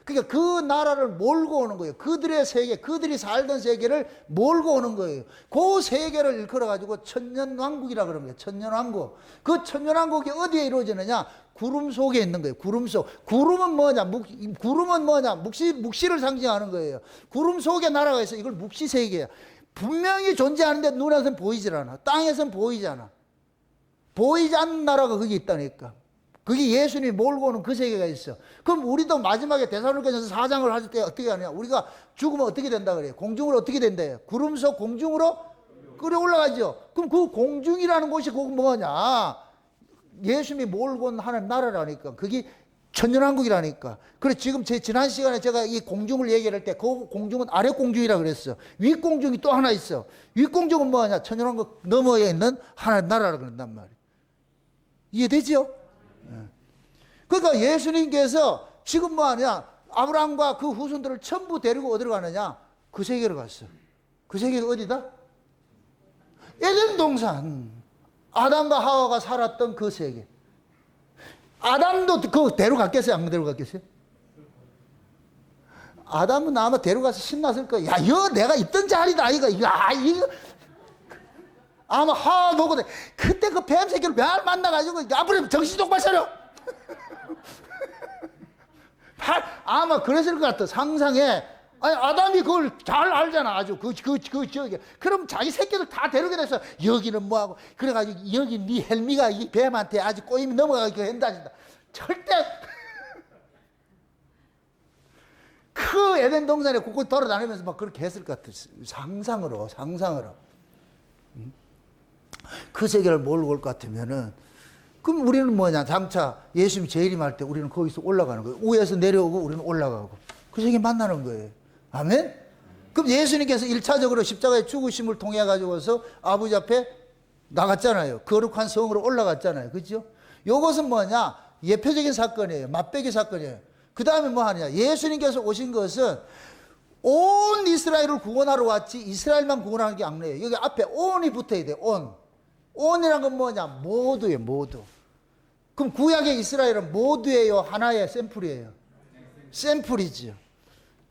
그러니까 그 나라를 몰고 오는 거예요. 그들의 세계, 그들이 살던 세계를 몰고 오는 거예요. 그 세계를 일컬어가지고 천년왕국이라 그러는 거예요. 천년왕국. 그 천년왕국이 어디에 이루어지느냐? 구름 속에 있는 거예요. 구름 속. 구름은 뭐냐? 구름은 뭐냐? 묵시를 상징하는 거예요. 구름 속에 나라가 있어. 이걸 묵시세계야. 분명히 존재하는데 눈에서는 보이질 않아. 땅에서는 보이지 않아. 보이지 않는 나라가 거기 있다니까. 그게 예수님이 몰고 오는 그 세계가 있어. 그럼 우리도 마지막에 데살로니가전서 4장을 할 때 어떻게 하냐? 우리가 죽으면 어떻게 된다 그래요? 공중으로 어떻게 된대요? 구름 속 공중으로 끌어 올라가죠. 그럼 그 공중이라는 곳이 그거 뭐냐? 예수님이 몰고 온 하나님 나라라니까. 그게 천년왕국이라니까. 그래서 지금 지난 시간에 제가 이 공중을 얘기할 때 그 공중은 아래 공중이라 그랬어. 위 공중이 또 하나 있어. 위 공중은 뭐냐? 천년왕국 너머에 있는 하나님 나라라 그런단 말이에요. 이해되죠? 그러니까 예수님께서 지금 뭐 하냐? 아브라함과 그 후손들을 전부 데리고 어디로 가느냐? 그 세계로 갔어. 그 세계가 어디다? 에덴 동산. 아담과 하와가 살았던 그 세계. 아담도 그 데려갔겠어요? 안 데려갔겠어요? 아담은 아마 데려가서 신났을 거야. 야, 이거 내가 있던 자리다, 이거. 야, 이거. 아마 하와 보고, 그때 그 뱀 새끼를 몇 만나가지고, 앞으로 정신 똑바로 차려! 아마 그랬을 것 같아. 상상에. 아니, 아담이 그걸 잘 알잖아. 아주 저기. 그럼 자기 새끼들 다 데리게 돼서 여기는 뭐하고. 그래가지고 여기 네 헬미가 이 뱀한테 아주 꼬임이 넘어가기도 한다. 절대. 그 에덴 동산에 곳곳 돌아다니면서 막 그렇게 했을 것 같아. 상상으로. 그 세계를 몰고 올 것 같으면은, 그럼 우리는 뭐냐? 장차 예수님이 재림할 때 우리는 거기서 올라가는 거예요. 위에서 내려오고 우리는 올라가고. 그 세계 만나는 거예요. 아멘? 그럼 예수님께서 1차적으로 십자가의 죽으심을 통해 가지고서 아버지 앞에 나갔잖아요. 거룩한 성으로 올라갔잖아요. 그죠? 요것은 뭐냐? 예표적인 사건이에요. 맛배기 사건이에요. 그 다음에 뭐 하냐? 예수님께서 오신 것은 온 이스라엘을 구원하러 왔지 이스라엘만 구원하는 게 아니에요. 여기 앞에 온이 붙어야 돼요. 온이란 건 뭐냐? 모두예요. 모두. 그럼 구약의 이스라엘은 모두예요? 하나의 샘플이에요? 샘플이죠.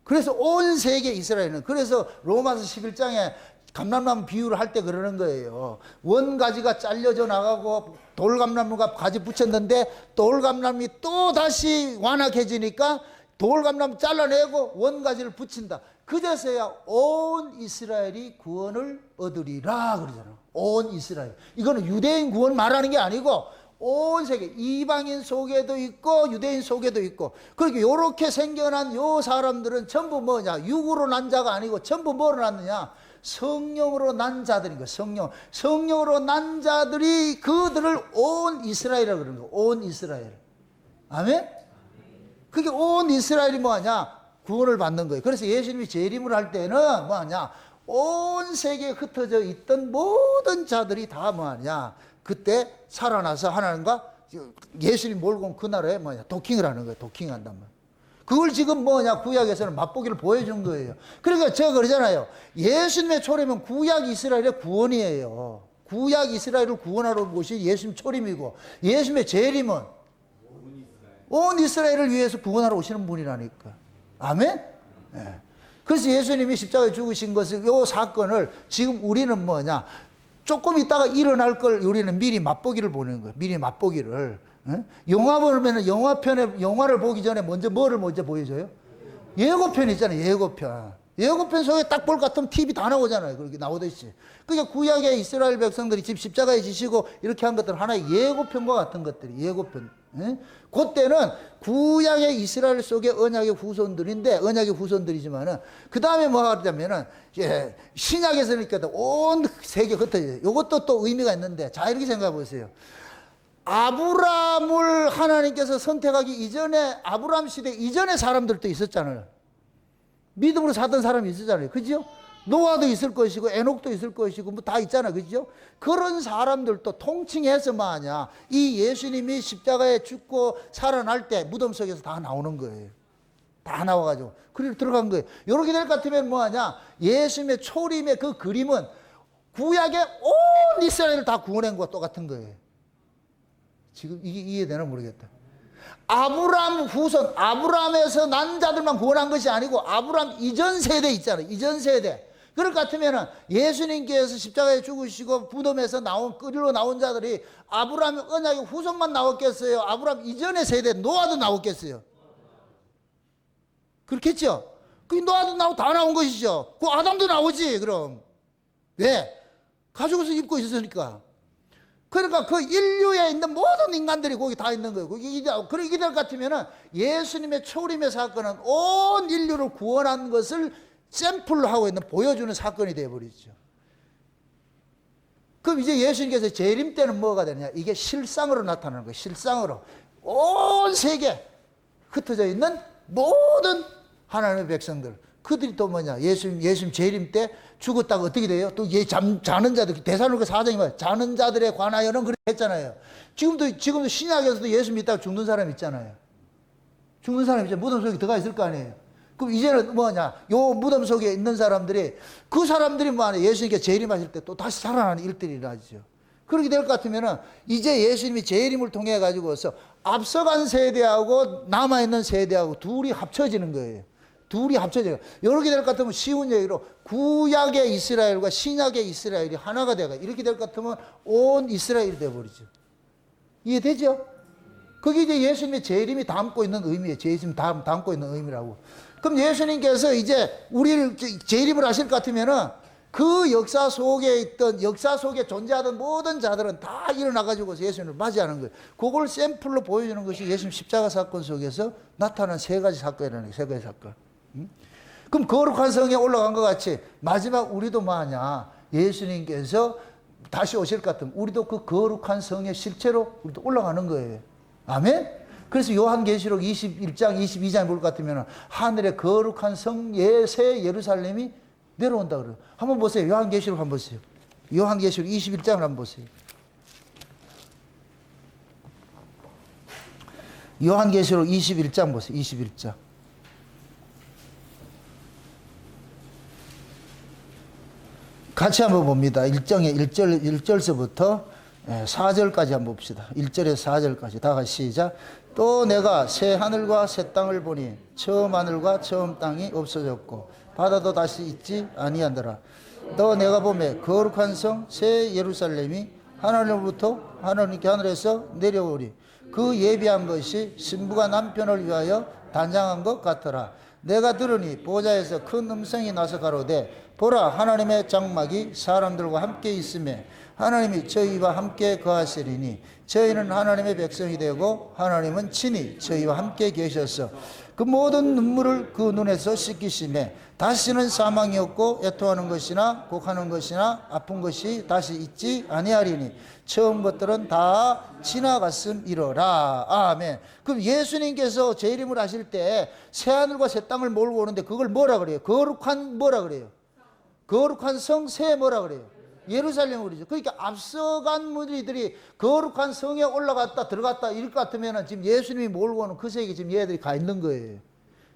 그래서 온 세계 이스라엘은, 그래서 로마서 11장에 감람나무 비유를 할 때 그러는 거예요. 원가지가 잘려져 나가고 돌감나무가 가지 붙였는데 돌감나무이 또 다시 완악해지니까 돌감나무 잘라내고 원가지를 붙인다. 그제서야 온 이스라엘이 구원을 얻으리라 그러잖아. 온 이스라엘. 이거는 유대인 구원 말하는 게 아니고 온 세계, 이방인 속에도 있고 유대인 속에도 있고. 그렇게 요렇게 생겨난 요 사람들은 전부 뭐냐, 육으로 난 자가 아니고 전부 뭐로 났느냐, 성령으로 난 자들인 거예요. 성령으로 난 자들이 그들을 온 이스라엘이라고 그러는 거예요. 온 이스라엘. 아멘? 그게 온 이스라엘이 뭐하냐, 구원을 받는 거예요. 그래서 예수님이 재림을 할 때는 뭐하냐, 온 세계에 흩어져 있던 모든 자들이 다 뭐하냐, 그때 살아나서 하나님과 예수님 몰고 온 그날에 뭐냐, 도킹을 하는 거예요. 도킹한단 말이에요. 그걸 지금 뭐냐, 구약에서는 맛보기를 보여준 거예요. 그러니까 제가 그러잖아요. 예수님의 초림은 구약 이스라엘의 구원이에요. 구약 이스라엘을 구원하러 오신 예수님 초림이고, 예수님의 재림은 온 이스라엘을 위해서 구원하러 오시는 분이라니까. 아멘? 네. 그래서 예수님이 십자가에 죽으신 것을, 요 사건을 지금 우리는 뭐냐, 조금 있다가 일어날 걸 우리는 미리 맛보기를 보는 거예요. 미리 맛보기를. 영화 보면 영화를 보기 전에 뭐를 먼저 보여줘요? 예고편 있잖아요. 예고편 속에 딱 볼 것 같으면 TV 다 나오잖아요. 그렇게 나오듯이. 그러니까 구약의 이스라엘 백성들이 십자가에 지시고 이렇게 한 것들은 하나의 예고편과 같은 것들이, 예고편. 그때는 구약의 이스라엘 속의 언약의 후손들인데, 언약의 후손들이지만은, 그 다음에 뭐가 그러냐면은, 신약에서는 온 세계 흩어져요. 이것도 또 의미가 있는데, 자, 이렇게 생각해 보세요. 아브라함을 하나님께서 선택하기 이전에, 아브라함 시대 이전에 사람들도 있었잖아요. 믿음으로 살던 사람이 있었잖아요. 그죠? 노아도 있을 것이고, 에녹도 있을 것이고, 뭐 다 있잖아. 그죠? 그런 사람들도 통칭해서 뭐하냐, 이 예수님이 십자가에 죽고 살아날 때 무덤 속에서 다 나오는 거예요. 다 나와가지고. 그리고 들어간 거예요. 이렇게 될 것 같으면 뭐하냐, 예수님의 초림의 그 그림은 구약의 온 이스라엘을 다 구원한 것과 똑같은 거예요. 지금 이게 이해되나 모르겠다. 아브라함 후손, 아브라함에서 난 자들만 구원한 것이 아니고 아브라함 이전 세대 있잖아요. 이전 세대. 그럴 것 같으면 예수님께서 십자가에 죽으시고 무덤에서 끌로 나온 자들이 아브라함 언약의 후손만 나왔겠어요? 아브라함 이전의 세대 노아도 나왔겠어요? 그렇겠죠? 그 노아도 나오고 다 나온 것이죠. 그 아담도 나오지. 그럼 왜? 가죽옷을 입고 있었으니까. 그러니까 그 인류에 있는 모든 인간들이 거기 다 있는 거예요. 그렇게 될 것 같으면 예수님의 초림의 사건은 온 인류를 구원한 것을 샘플로 하고 있는, 보여주는 사건이 되어버리죠. 그럼 이제 예수님께서 재림 때는 뭐가 되느냐, 이게 실상으로 나타나는 거예요. 실상으로 온 세계 흩어져 있는 모든 하나님의 백성들, 그들이 또 뭐냐, 예수님 재림 때 죽었다가 어떻게 돼요? 또 자는 자들, 데살로니가 4장이 뭐야, 자는 자들에 관하여는 그렇게 했잖아요. 지금도 신약에서도 예수 믿다가 죽는 사람 있잖아요. 죽는 사람 있잖아요. 무덤 속에 들어가 있을 거 아니에요. 그럼 이제는 뭐냐, 요 무덤 속에 있는 사람들이, 그 사람들이 뭐냐, 예수님께 재림하실 때 또 다시 살아나는 일들이 일어나죠. 그렇게 될 것 같으면은 이제 예수님이 재림을 통해 가지고서 앞서간 세대하고 남아있는 세대하고 둘이 합쳐지는 거예요. 둘이 합쳐져요. 이렇게 될 것 같으면 쉬운 얘기로 구약의 이스라엘과 신약의 이스라엘이 하나가 돼가, 이렇게 될 것 같으면 온 이스라엘이 되어버리죠. 이해되죠? 그게 이제 예수님의 재림이 담고 있는 의미예요. 예수님 담고 있는 의미라고. 그럼 예수님께서 이제 우리를 재림을 하실 것 같으면은 그 역사 속에 존재하던 모든 자들은 다 일어나가지고 예수님을 맞이하는 거예요. 그걸 샘플로 보여주는 것이 예수님 십자가 사건 속에서 나타난 세 가지 사건이라는 거예요. 세 가지 사건. 그럼 거룩한 성에 올라간 것 같이 마지막 우리도 뭐하냐, 예수님께서 다시 오실 것 같으면 우리도 그 거룩한 성의 실체로 우리도 올라가는 거예요. 아멘? 그래서 요한계시록 21장 22장에 볼 것 같으면 하늘의 거룩한 성 새 예루살렘이 내려온다 그래요. 한번 보세요. 요한계시록 한번 보세요. 요한계시록 21장을 한번 보세요. 요한계시록 21장 보세요. 21장. 같이 한번 봅니다. 1절서부터 4절까지 한번 봅시다. 1절에서 4절까지 다 같이 시작. 또 내가 새 하늘과 새 땅을 보니 처음 하늘과 처음 땅이 없어졌고 바다도 다시 있지 아니하더라. 또 내가 보매 거룩한 성 새 예루살렘이 하나님으로부터 하나님께 하늘에서 내려오리. 그 예비한 것이 신부가 남편을 위하여 단장한 것 같더라. 내가 들으니 보좌에서 큰 음성이 나서 가로되 보라, 하나님의 장막이 사람들과 함께 있음에 하나님이 저희와 함께 거하시리니 저희는 하나님의 백성이 되고 하나님은 친히 저희와 함께 계셔서 그 모든 눈물을 그 눈에서 씻기심에 다시는 사망이 없고 애통하는 것이나 곡하는 것이나 아픈 것이 다시 있지 아니하리니 처음 것들은 다 지나갔음이로라. 아멘. 그럼 예수님께서 재림을 하실 때 새하늘과 새 땅을 몰고 오는데 그걸 뭐라 그래요? 거룩한 뭐라 그래요? 거룩한 성 새 뭐라 그래요? 예루살렘 그러죠. 그러니까 앞서간 무리들이 거룩한 성에 올라갔다 들어갔다 이럴 것 같으면 지금 예수님이 몰고 오는 그 세계에 지금 얘들이 가 있는 거예요.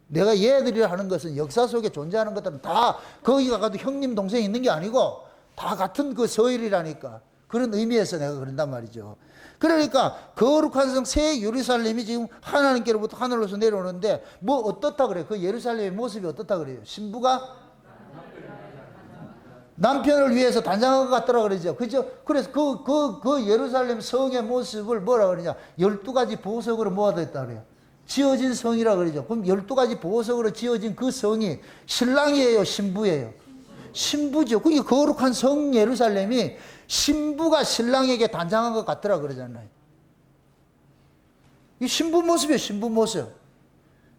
내가 얘들이라 하는 것은 역사 속에 존재하는 것들은 다 거기 가도 형님 동생이 있는 게 아니고 다 같은 그 서열이라니까. 그런 의미에서 내가 그런단 말이죠. 그러니까 거룩한 성 새 예루살렘이 지금 하나님께로부터 하늘로서 내려오는데 뭐 어떻다 그래요? 그 예루살렘의 모습이 어떻다 그래요? 신부가 남편을 위해서 단장한 것 같더라 그러죠. 그죠? 그래서 그 예루살렘 성의 모습을 뭐라 그러냐? 12가지 보석으로 모아뒀다 그래요. 지어진 성이라 그러죠. 그럼 12가지 보석으로 지어진 그 성이 신랑이에요? 신부예요? 신부죠. 그게 거룩한 성 예루살렘이 신부가 신랑에게 단장한 것 같더라 그러잖아요. 이 신부 모습이에요. 신부 모습.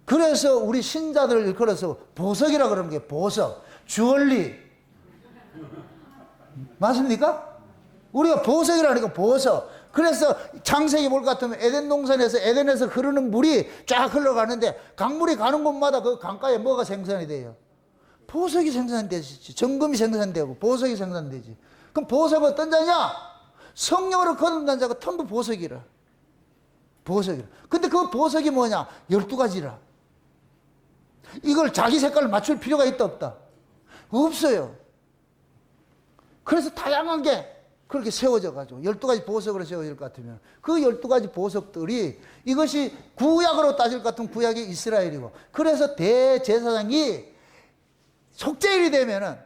그래서 우리 신자들을 일컬어서 보석이라 그러는 게 보석, 주얼리. 맞습니까? 우리가 보석이라니까 보석. 그래서 창세기 볼 것 같으면 에덴 동산에서 에덴에서 흐르는 물이 쫙 흘러가는데 강물이 가는 곳마다 그 강가에 뭐가 생산이 돼요? 보석이 생산되지. 정금이 생산되고 보석이 생산되지. 그럼 보석은 어떤 자냐? 성령으로 거듭난 자가 전부 보석이라. 보석이라. 근데 그 보석이 뭐냐? 12가지라. 이걸 자기 색깔을 맞출 필요가 있다 없다? 없어요. 그래서 다양한 게 그렇게 세워져 가지고 12가지 보석으로 세워질 것 같으면 그 12가지 보석들이 이것이 구약으로 따질 것 같으면 구약이 이스라엘이고 그래서 대제사장이 속죄일이 되면은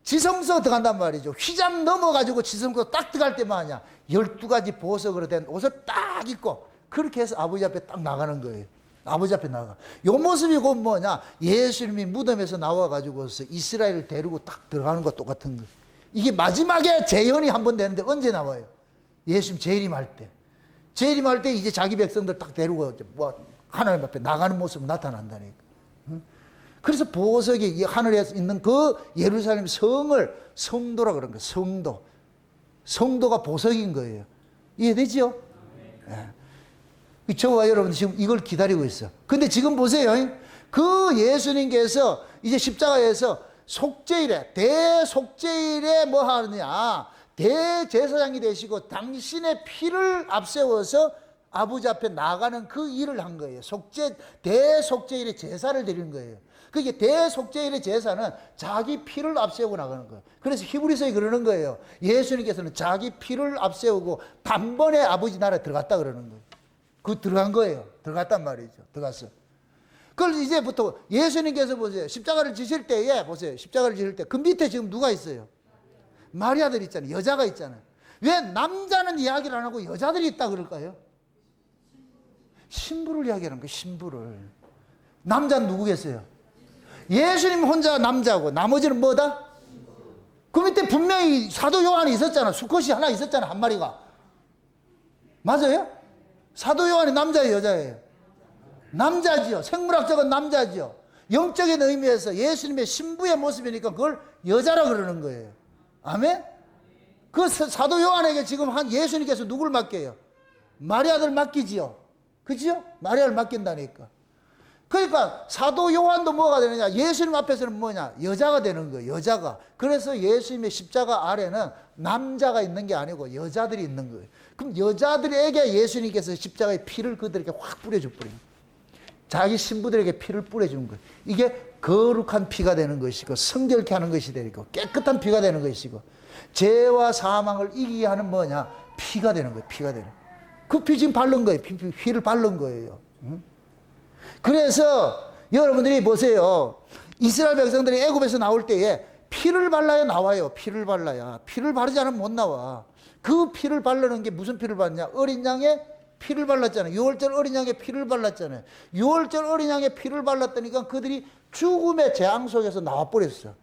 지성소 들어간단 말이죠. 휘잠 넘어가지고 지성소 딱 들어갈 때만 하냐 12가지 보석으로 된 옷을 딱 입고 그렇게 해서 아버지 앞에 딱 나가는 거예요. 아버지 앞에 나가. 요 모습이 곧 뭐냐 예수님이 무덤에서 나와가지고서 이스라엘을 데리고 딱 들어가는 것 똑같은 거예요. 이게 마지막에 재현이 한 번 되는데 언제 나와요? 예수님 재림할 때. 재림할 때 이제 자기 백성들 딱 데리고 뭐 하나님 앞에 나가는 모습이 나타난다니까. 그래서 보석이 이 하늘에 있는 그 예루살렘 성을 성도라 그런 거예요. 성도. 성도가 보석인 거예요. 이해되죠? 네. 저와 여러분 지금 이걸 기다리고 있어. 근데 지금 보세요. 그 예수님께서 이제 십자가에서 속죄일에 대속죄일에 뭐 하느냐 대제사장이 되시고 당신의 피를 앞세워서 아버지 앞에 나가는 그 일을 한 거예요. 대속죄일에 제사를 드리는 거예요. 그게 대속죄일의 제사는 자기 피를 앞세우고 나가는 거예요. 그래서 히브리서에 그러는 거예요. 예수님께서는 자기 피를 앞세우고 단번에 아버지 나라에 들어갔다 그러는 거예요. 그 들어간 거예요. 들어갔단 말이죠. 들어갔어. 그걸 이제부터 예수님께서 보세요. 십자가를 지실 때에 보세요. 십자가를 지실 때 그 밑에 지금 누가 있어요? 마리아들 있잖아요. 여자가 있잖아요. 왜 남자는 이야기를 안 하고 여자들이 있다 그럴까요? 신부를 이야기하는 거예요. 신부를. 남자는 누구겠어요? 예수님 혼자 남자고 나머지는 뭐다? 그 밑에 분명히 사도 요한이 있었잖아. 수컷이 하나 있었잖아. 한 마리가. 맞아요? 사도 요한이 남자예요? 여자예요? 남자지요. 생물학적은 남자지요. 영적인 의미에서 예수님의 신부의 모습이니까 그걸 여자라 그러는 거예요. 아멘? 그 사도 요한에게 지금 한 예수님께서 누굴 맡겨요? 마리아를 맡기지요. 그죠? 마리아를 맡긴다니까. 그러니까 사도 요한도 뭐가 되느냐? 예수님 앞에서는 뭐냐? 여자가 되는 거예요. 여자가. 그래서 예수님의 십자가 아래는 남자가 있는 게 아니고 여자들이 있는 거예요. 그럼 여자들에게 예수님께서 십자가의 피를 그들에게 확 뿌려줘 버린 거예요. 자기 신부들에게 피를 뿌려준 거예요. 이게 거룩한 피가 되는 것이고 성결케 하는 것이 되고 깨끗한 피가 되는 것이고 죄와 사망을 이기게 하는 뭐냐? 피가 되는 거예요. 피가 되는 거예요. 그 피 지금 바른 거예요. 피를 바른 거예요. 그래서 여러분들이 보세요. 이스라엘 백성들이 애굽에서 나올 때에 피를 발라야 나와요. 피를 발라야. 피를 바르지 않으면 못 나와. 그 피를 바르는 게 무슨 피를 바르냐? 어린 양의 피를 발랐잖아요. 6월절 어린 양의 피를 발랐잖아요. 6월절 어린 양의 피를 발랐다니까 그들이 죽음의 재앙 속에서 나와버렸어.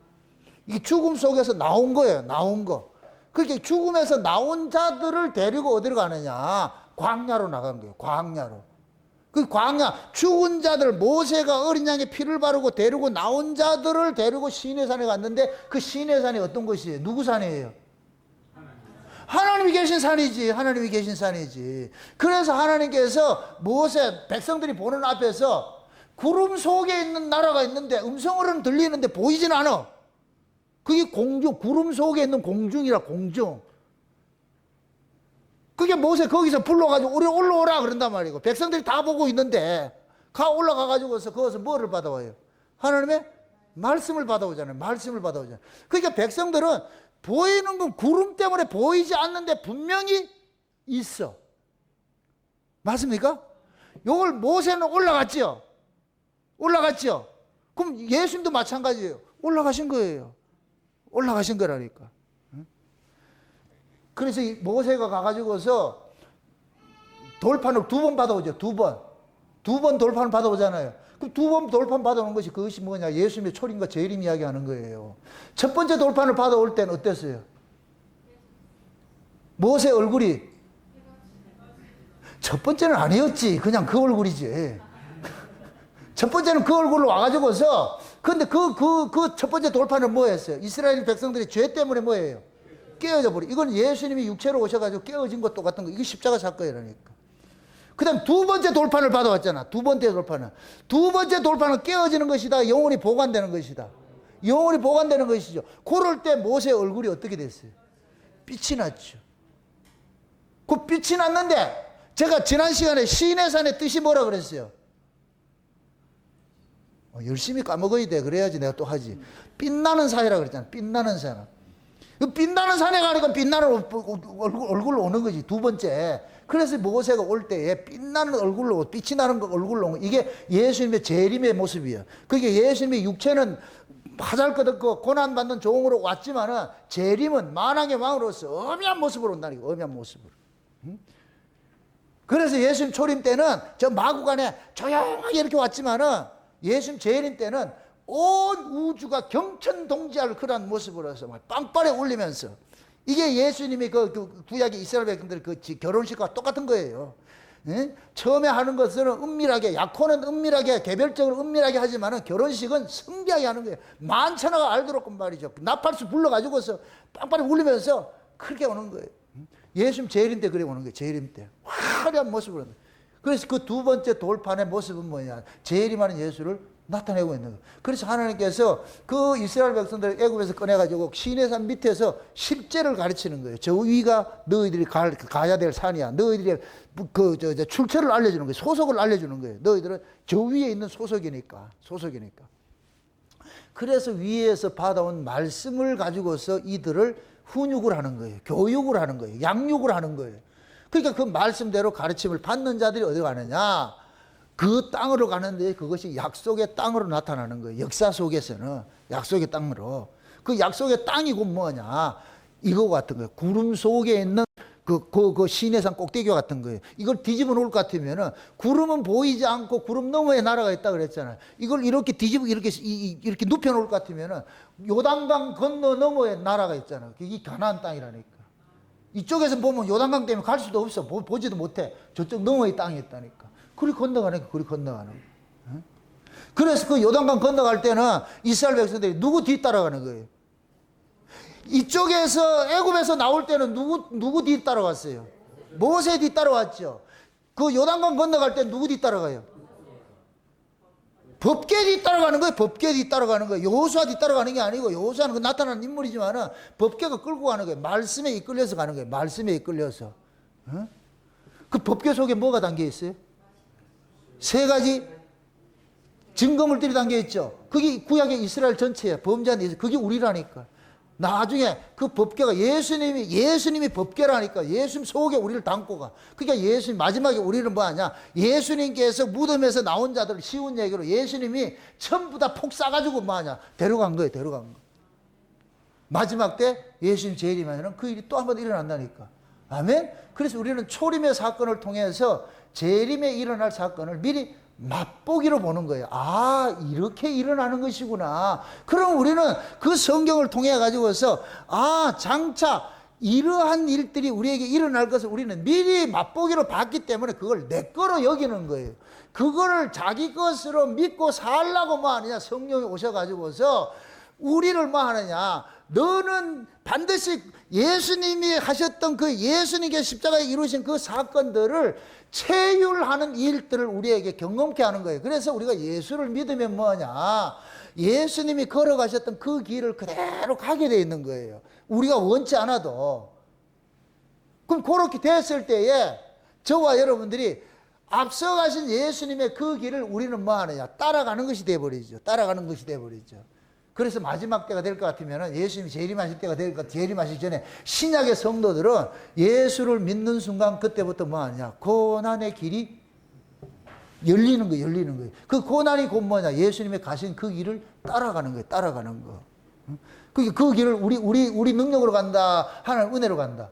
이 죽음 속에서 나온 거예요. 나온 거. 그렇게 죽음에서 나온 자들을 데리고 어디로 가느냐? 광야로 나간 거예요. 광야로. 그 광야, 죽은 자들, 모세가 어린 양의 피를 바르고 데리고 나온 자들을 데리고 시내산에 갔는데 그 시내산이 어떤 곳이에요? 누구 산이에요? 하나님이 계신 산이지. 하나님이 계신 산이지. 그래서 하나님께서 모세, 백성들이 보는 앞에서 구름 속에 있는 나라가 있는데 음성으로는 들리는데 보이진 않아. 그게 공중, 구름 속에 있는 공중이라, 공중. 그게 모세 거기서 불러가지고 우리 올라오라 그런단 말이고, 백성들이 다 보고 있는데 올라가가지고서 거기서 뭐를 받아와요? 하나님의 말씀을 받아오잖아요. 말씀을 받아오잖아요. 그러니까 백성들은 보이는 건 구름 때문에 보이지 않는데 분명히 있어. 맞습니까? 요걸 모세는 올라갔지요. 올라갔죠. 그럼 예수님도 마찬가지예요. 올라가신 거예요. 올라가신 거라니까. 그래서 모세가 가가지고서 돌판을 2번 받아오죠. 2번. 2번 돌판을 받아오잖아요. 그럼 2번 돌판 받아오는 것이 그것이 뭐냐? 예수님의 초림과 재림 이야기하는 거예요. 첫 번째 돌판을 받아올 때는 어땠어요? 모세 얼굴이 첫 번째는 아니었지. 그냥 그 얼굴이지. 첫 번째는 그 얼굴로 와가지고서, 근데 그 첫 번째 돌판은 뭐 했어요? 이스라엘 백성들이 죄 때문에 뭐예요? 깨어져 버려. 이건 예수님이 육체로 오셔가지고 깨어진 것 똑같은 거. 이게 십자가 사건이라니까. 그 다음 2번째 돌판을 받아왔잖아. 2번째 돌판은. 2번째 돌판은 깨어지는 것이다. 영혼이 보관되는 것이다. 영혼이 보관되는 것이죠. 그럴 때 모세의 얼굴이 어떻게 됐어요? 빛이 났죠. 그 빛이 났는데, 제가 지난 시간에 시내산의 뜻이 뭐라 그랬어요? 열심히 까먹어야 돼. 그래야지 내가 또 하지. 빛나는 산이라 그랬잖아. 빛나는 산. 빛나는 산에 가니까 빛나는 얼굴로 오는 거지. 2번째. 그래서 모세가 올 때에 빛나는 얼굴로, 빛이 나는 얼굴로 오는 거. 이게 예수님의 재림의 모습이에요. 그게 예수님의 육체는 하잘것없고 고난받는 종으로 왔지만은 재림은 만왕의 왕으로서 엄한 모습으로 온다니까. 엄한 모습으로. 그래서 예수님 초림 때는 저 마구간에 조용하게 이렇게 왔지만은 예수님 재림 때는 온 우주가 경천동지할 그런 모습으로서 막 빵빠레 울리면서, 이게 예수님이 그 구약의 이스라엘 백성들 그 결혼식과 똑같은 거예요. 예? 처음에 하는 것은 은밀하게, 약혼은 은밀하게, 개별적으로 은밀하게 하지만은 결혼식은 성비하게 하는 거예요. 만천하가 알도록 말이죠. 나팔수 불러가지고서 빵빠레 울리면서 그렇게 오는 거예요. 예수님 재림 때 그래 오는 거예요. 재림 때 화려한 모습으로. 그래서 그 2번째 돌판의 모습은 뭐냐? 재림하는 예수를 나타내고 있는 거예요. 그래서 하나님께서 그 이스라엘 백성들을 애굽에서 꺼내가지고 시내산 밑에서 십제를 가르치는 거예요. 저 위가 너희들이 가야 될 산이야. 너희들이 출처를 알려주는 거예요. 소속을 알려주는 거예요. 너희들은 저 위에 있는 소속이니까. 그래서 위에서 받아온 말씀을 가지고서 이들을 훈육을 하는 거예요. 교육을 하는 거예요. 양육을 하는 거예요. 그러니까 그 말씀대로 가르침을 받는 자들이 어디 가느냐? 그 땅으로 가는데 그것이 약속의 땅으로 나타나는 거예요. 역사 속에서는 약속의 땅으로. 그 약속의 땅이 곧 뭐냐? 이거 같은 거예요. 구름 속에 있는 그 시내산 꼭대기와 같은 거예요. 이걸 뒤집어 놓을 것 같으면은 구름은 보이지 않고 구름 너머에 나라가 있다 그랬잖아요. 이걸 이렇게 뒤집어 이렇게 눕혀 놓을 것 같으면은 요단강 건너 너머에 나라가 있잖아요. 이게 가나안 땅이라니까. 이쪽에서 보면 요단강 때문에 갈 수도 없어. 보지도 못해. 저쪽 너머에 땅이 있다니까. 그리 건너가는 거, 그리 건너가는 거. 그래서 그 요단강 건너갈 때는 이스라엘 백성들이 누구 뒤 따라가는 거예요? 이쪽에서 애굽에서 나올 때는 누구 뒤 따라갔어요? 모세 뒤 따라왔죠. 그 요단강 건너갈 때 누구 뒤 따라가요? 법궤 뒤 따라가는 거예요. 법궤 뒤 따라가는 거예요. 여호수아 뒤 따라가는 게 아니고, 여호수아는 그 나타나는 인물이지만은 법궤가 끌고 가는 거예요. 말씀에 이끌려서 가는 거예요. 말씀에 이끌려서. 그 법궤 속에 뭐가 담겨 있어요? 3가지 증거물들이 담겨 있죠. 그게 구약의 이스라엘 전체예요. 범죄한 그게 우리라니까. 나중에 그 법궤가 예수님이 법궤라니까. 예수님 속에 우리를 담고 가. 그러니까 예수님 마지막에 우리는 뭐 하냐? 예수님께서 무덤에서 나온 자들, 쉬운 얘기로 예수님이 전부 다 폭 싸가지고 뭐 하냐? 데려간 거예요. 데려간 거. 마지막 때 예수님 재림하면 그 일이 또 한 번 일어난다니까. 아멘? 그래서 우리는 초림의 사건을 통해서 재림에 일어날 사건을 미리 맛보기로 보는 거예요. 아, 이렇게 일어나는 것이구나. 그럼 우리는 그 성경을 통해 가지고서, 아, 장차 이러한 일들이 우리에게 일어날 것을 우리는 미리 맛보기로 봤기 때문에 그걸 내 거로 여기는 거예요. 그거를 자기 것으로 믿고 살라고 뭐 하느냐, 성령이 오셔가지고서 우리를 뭐 하느냐, 너는 반드시 예수님이 하셨던 그 예수님께 십자가에 이루신 그 사건들을 체휼하는 일들을 우리에게 경험케 하는 거예요. 그래서 우리가 예수를 믿으면 뭐냐, 예수님이 걸어가셨던 그 길을 그대로 가게 돼 있는 거예요. 우리가 원치 않아도. 그럼 그렇게 됐을 때에 저와 여러분들이 앞서가신 예수님의 그 길을 우리는 뭐 하느냐, 따라가는 것이 돼버리죠. 따라가는 것이 돼버리죠. 그래서 마지막 때가 될 것 같으면 예수님이 재림하실 때가 될 것 같아요. 재림하시기 전에 신약의 성도들은 예수를 믿는 순간 그때부터 뭐 하느냐, 고난의 길이 열리는 거예요. 열리는 거예요. 그 고난이 곧 뭐냐, 예수님의 가신 그 길을 따라가는 거예요. 따라가는 거. 그 길을 우리 능력으로 간다, 하나님 은혜로 간다.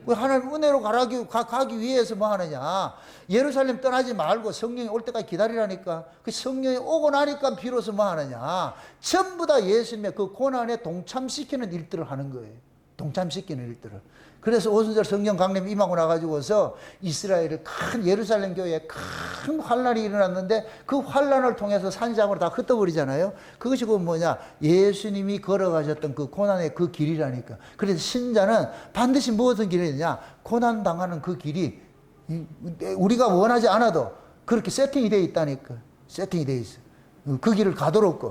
하나님 은혜로 가기 위해서 뭐 하느냐, 예루살렘 떠나지 말고 성령이 올 때까지 기다리라니까. 그 성령이 오고 나니까 비로소 뭐 하느냐, 전부 다 예수님의 그 고난에 동참시키는 일들을 하는 거예요. 동참시키는 일들을. 그래서 오순절 성령 강림 임하고 나가지고서 이스라엘의 큰 예루살렘 교회에 큰 환란이 일어났는데 그 환란을 통해서 산장으로 다 흩어버리잖아요. 그것이 그 뭐냐, 예수님이 걸어가셨던 그 고난의 그 길이라니까. 그래서 신자는 반드시 무엇은 길이냐, 고난 당하는 그 길이 우리가 원하지 않아도 그렇게 세팅이 되어 있다니까. 세팅이 되어 있어. 그 길을 가도록.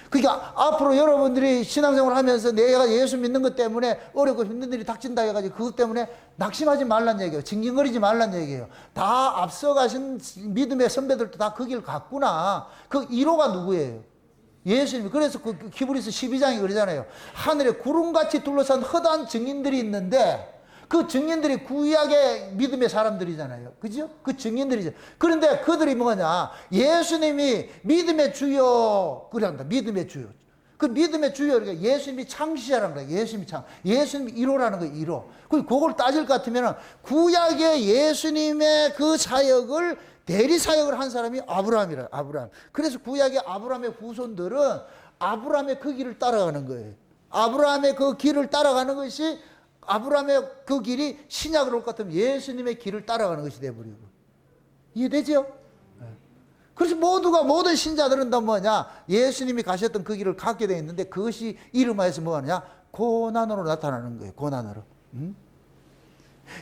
그러니까 앞으로 여러분들이 신앙생활을 하면서 내가 예수 믿는 것 때문에 어렵고 힘든 일이 닥친다 해가지고 그것 때문에 낙심하지 말란 얘기예요. 징징거리지 말란 얘기예요. 다 앞서가신 믿음의 선배들도 다 그 길 갔구나. 그 1호가 누구예요? 예수님. 그래서 그 히브리서 12장이 그러잖아요. 하늘에 구름같이 둘러싼 허다한 증인들이 있는데 그 증인들이 구약의 믿음의 사람들이잖아요. 그죠? 그 증인들이죠. 그런데 그들이 뭐냐, 예수님이 믿음의 주요, 그래 한다. 믿음의 주요. 그 믿음의 주요, 그러니까 예수님이 창시자라는 거예요. 예수님이 1호라는 거예요. 1호. 그걸 따질 것 같으면 구약의 예수님의 그 사역을 대리 사역을 한 사람이 아브라함이라. 아브라함. 그래서 구약의 아브라함의 후손들은 아브라함의 그 길을 따라가는 거예요. 아브라함의 그 길을 따라가는 것이, 아브라함의 그 길이 신약으로 올 것 같으면 예수님의 길을 따라가는 것이 되어버리고. 이해되죠? 그래서 모든 신자들은 다 뭐냐, 예수님이 가셨던 그 길을 갖게 되어 있는데 그것이 이름하여서 뭐하냐, 고난으로 나타나는 거예요. 고난으로.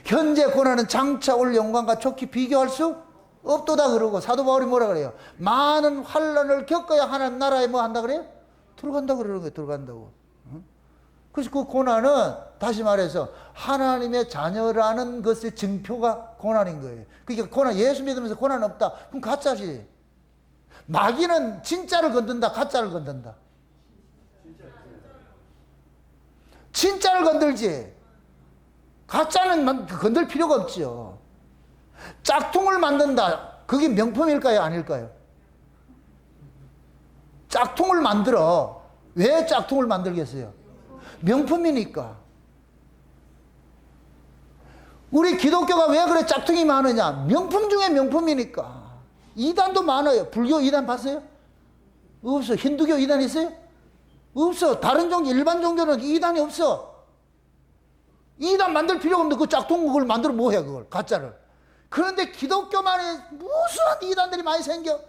현재 고난은 장차 올 영광과 좋게 비교할 수 없도다 그러고, 사도 바울이 뭐라 그래요? 많은 환난을 겪어야 하나님 나라에 뭐 한다 그래요? 들어간다 그러는 거예요. 들어간다고. 그래서 그 고난은 다시 말해서 하나님의 자녀라는 것의 증표가 고난인 거예요. 그러니까 고난, 예수 믿으면서 고난 없다, 그럼 가짜지. 마귀는 진짜를 건든다, 가짜를 건든다. 진짜를 건들지. 가짜는 건들 필요가 없죠. 짝퉁을 만든다, 그게 명품일까요, 아닐까요? 짝퉁을 만들어. 왜 짝퉁을 만들겠어요? 명품이니까. 우리 기독교가 왜 그래 짝퉁이 많으냐? 명품 중에 명품이니까. 이단도 많아요. 불교 이단 봤어요? 없어. 힌두교 이단 있어요? 없어. 다른 종교, 일반 종교는 이단이 없어. 이단 만들 필요가 없는데 그 짝퉁 그걸 만들어 뭐해, 그걸 가짜를. 그런데 기독교만에 무수한 이단들이 많이 생겨.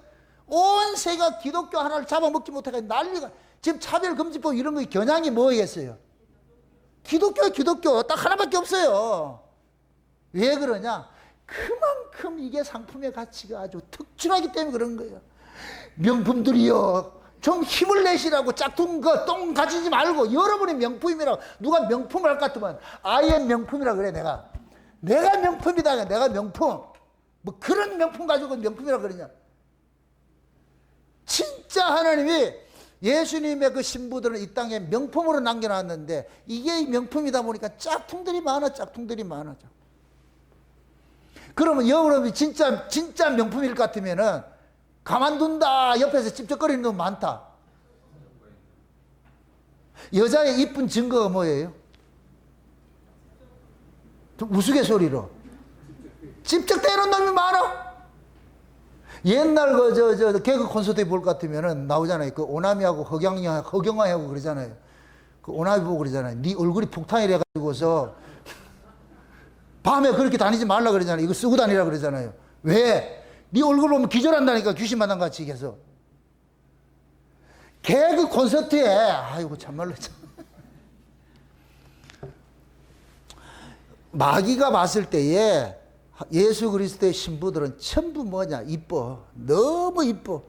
온 세계가 기독교 하나를 잡아먹지 못해가지고 난리가. 지금 차별금지법 이런 거 겨냥이 뭐겠어요? 기독교야, 기독교. 딱 하나밖에 없어요. 왜 그러냐? 그만큼 이게 상품의 가치가 아주 특출하기 때문에 그런 거예요. 명품들이요, 좀 힘을 내시라고 짝퉁 거 똥 가지지 말고 여러분이 명품이라고. 누가 명품을 할 것 같으면 아예 명품이라 그래. 내가 명품이다. 내가 명품. 뭐 그런 명품 가지고 명품이라 그러냐? 진짜 하나님이 예수님의 그 신부들은 이 땅에 명품으로 남겨놨는데 이게 명품이다 보니까 짝퉁들이 많아. 짝퉁들이 많아. 그러면 여러분이 진짜 명품일 것 같으면은 가만둔다 옆에서 찝쩍거리는 놈 많다. 여자의 이쁜 증거가 뭐예요? 우스갯소리로 찝쩍대는 놈이 많아. 옛날 개그 콘서트에 볼 것 같으면은 나오잖아요. 그 오나미하고 허경영하고 그러잖아요. 그 오나비 보고 그러잖아요. 네 얼굴이 폭탄이래 가지고서 밤에 그렇게 다니지 말라 그러잖아요. 이거 쓰고 다니라 그러잖아요. 왜? 네 얼굴 보면 기절한다니까, 귀신 만난 같이 계속. 개그 콘서트에, 아이고 참말로 참. 마귀가 봤을 때에 예수 그리스도의 신부들은 전부 뭐냐? 이뻐. 너무 이뻐.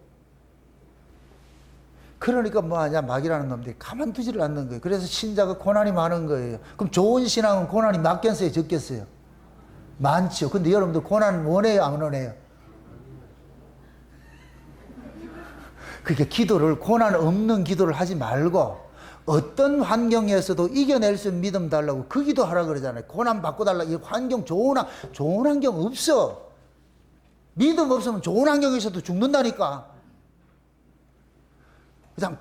그러니까 뭐하냐? 마귀라는 놈들이 가만두지를 않는 거예요. 그래서 신자가 고난이 많은 거예요. 그럼 좋은 신앙은 고난이 많겠어요? 적겠어요? 많죠. 근데 여러분들 고난 원해요? 안 원해요? 그러니까 기도를, 고난 없는 기도를 하지 말고 어떤 환경에서도 이겨낼 수 있는 믿음 달라고 그 기도하라 그러잖아요. 고난 받고 달라. 이 환경 좋은 환경 없어. 믿음 없으면 좋은 환경에서도 죽는다니까. 그냥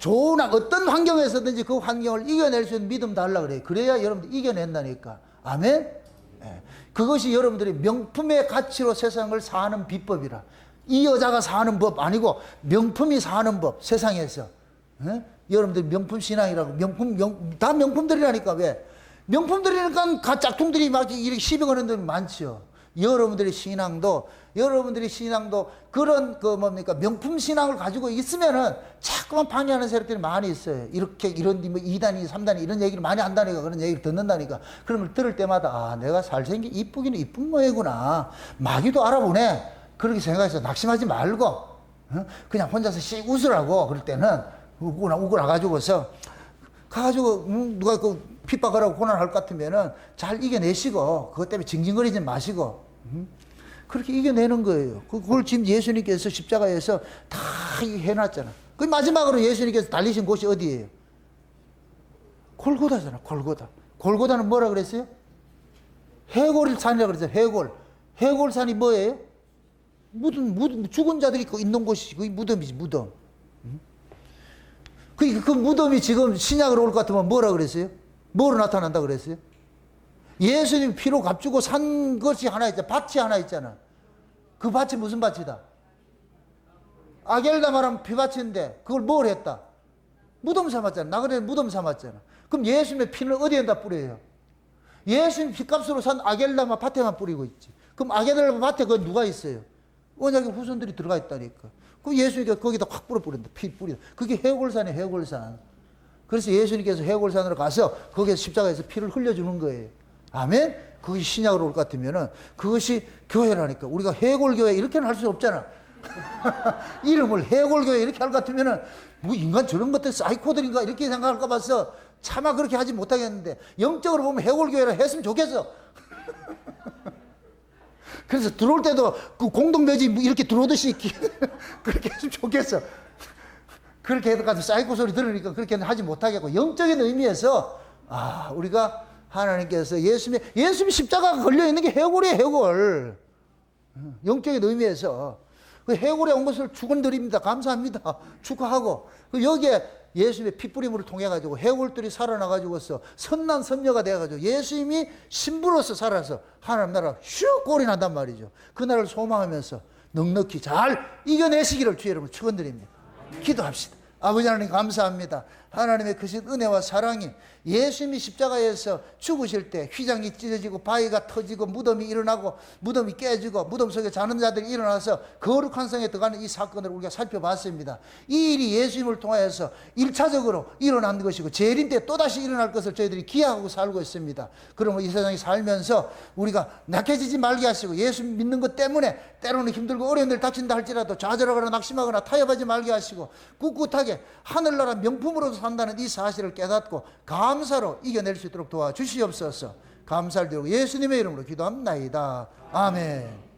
어떤 환경에서든지 그 환경을 이겨낼 수 있는 믿음 달라 그래요. 그래야 여러분들 이겨낸다니까. 아멘? 네. 그것이 여러분들이 명품의 가치로 세상을 사는 비법이라. 이 여자가 사는 법 아니고 명품이 사는 법, 세상에서. 네? 여러분들 명품 신앙이라고, 다 명품들이라니까. 왜? 명품들이니까 짝퉁들이 막 이렇게 시비 거는 데는 많죠. 여러분들의 신앙도 그런 명품 신앙을 가지고 있으면은 자꾸만 방해하는 세력들이 많이 있어요. 이런 뭐 2단이 3단이 이런 얘기를 많이 한다니까, 그런 얘기를 듣는다니까. 그런 걸 들을 때마다 아, 내가 잘생긴 이쁘기는 이쁜 모양이구나. 마귀도 알아보네. 그렇게 생각해서 낙심하지 말고 그냥 혼자서 씩 웃으라고. 그럴 때는 우거나 가지고서 가가지고 누가 그 핍박하라고 고난할 것 같으면은 잘 이겨내시고, 그것 때문에 징징거리지 마시고 그렇게 이겨내는 거예요. 그걸 지금 예수님께서 십자가에서 다 해놨잖아. 그 마지막으로 예수님께서 달리신 곳이 어디예요? 골고다잖아. 골고다는 뭐라 그랬어요? 해골산이라 그랬어요. 해골산이 뭐예요? 무덤, 죽은 자들이 있는 곳이 그 무덤이지, 무덤. 그 무덤이 지금 신약으로 올 것 같으면 뭐라 그랬어요? 뭐로 나타난다 그랬어요? 예수님 피로 값주고 산 것이 하나 있잖아. 밭이 하나 있잖아. 그 밭이 무슨 밭이다? 아겔다마라는 피밭인데 그걸 뭘 했다? 무덤 삼았잖아. 나그네는 무덤 삼았잖아. 그럼 예수님의 피는 어디에다 뿌려요? 예수님 피값으로 산 아겔다마 밭에만 뿌리고 있지. 그럼 아겔다마 밭에 그 누가 있어요? 언약의 후손들이 들어가 있다니까. 그럼 예수님께서 거기다 확 뿌린다. 피 뿌린다. 그게 해골산이에요, 해골산. 그래서 예수님께서 해골산으로 가서 거기에서 십자가에서 피를 흘려주는 거예요. 아멘? 그것이 신약으로 올 것 같으면은 그것이 교회라니까. 우리가 해골교회 이렇게는 할 수 없잖아. 이름을 해골교회 이렇게 할 것 같으면은 뭐 인간 저런 것들 사이코들인가 이렇게 생각할까 봐서 차마 그렇게 하지 못하겠는데, 영적으로 보면 해골교회를 했으면 좋겠어. 그래서 들어올 때도 그 공동묘지 이렇게 들어오듯이 그렇게 했으면 좋겠어. 그렇게 해도 사이코 소리 들으니까 그렇게는 하지 못하겠고, 영적인 의미에서 우리가 하나님께서 예수님 십자가가 걸려있는 게 해골이에요, 해골. 영적인 의미에서. 그 해골에 온 것을 축원드립니다. 감사합니다. 축하하고. 여기에 예수님의 피뿌림을 통해가지고 해골들이 살아나가지고서 선남 선녀가 돼가지고 예수님이 신부로서 살아서 하나님 나라 슉 꼴이 난단 말이죠. 그날을 소망하면서 넉넉히 잘 이겨내시기를 주의 이름으로 축원드립니다. 기도합시다. 아버지 하나님 감사합니다. 하나님의 크신 은혜와 사랑이 예수님이 십자가에서 죽으실 때 휘장이 찢어지고 바위가 터지고 무덤이 일어나고 무덤이 깨지고 무덤 속에 자는 자들이 일어나서 거룩한 성에 들어가는 이 사건을 우리가 살펴봤습니다. 이 일이 예수님을 통하여서 1차적으로 일어난 것이고 재림 때 또다시 일어날 것을 저희들이 기약하고 살고 있습니다. 그러면 이 세상에 살면서 우리가 낙해지지 말게 하시고 예수 믿는 것 때문에 때로는 힘들고 어려운 일 닥친다 할지라도 좌절하거나 낙심하거나 타협하지 말게 하시고 꿋꿋하게 하늘나라 명품으로 산다는 이 사실을 깨닫고 감사로 이겨낼 수 있도록 도와주시옵소서. 감사를 드리고 예수님의 이름으로 기도합니다. 아멘.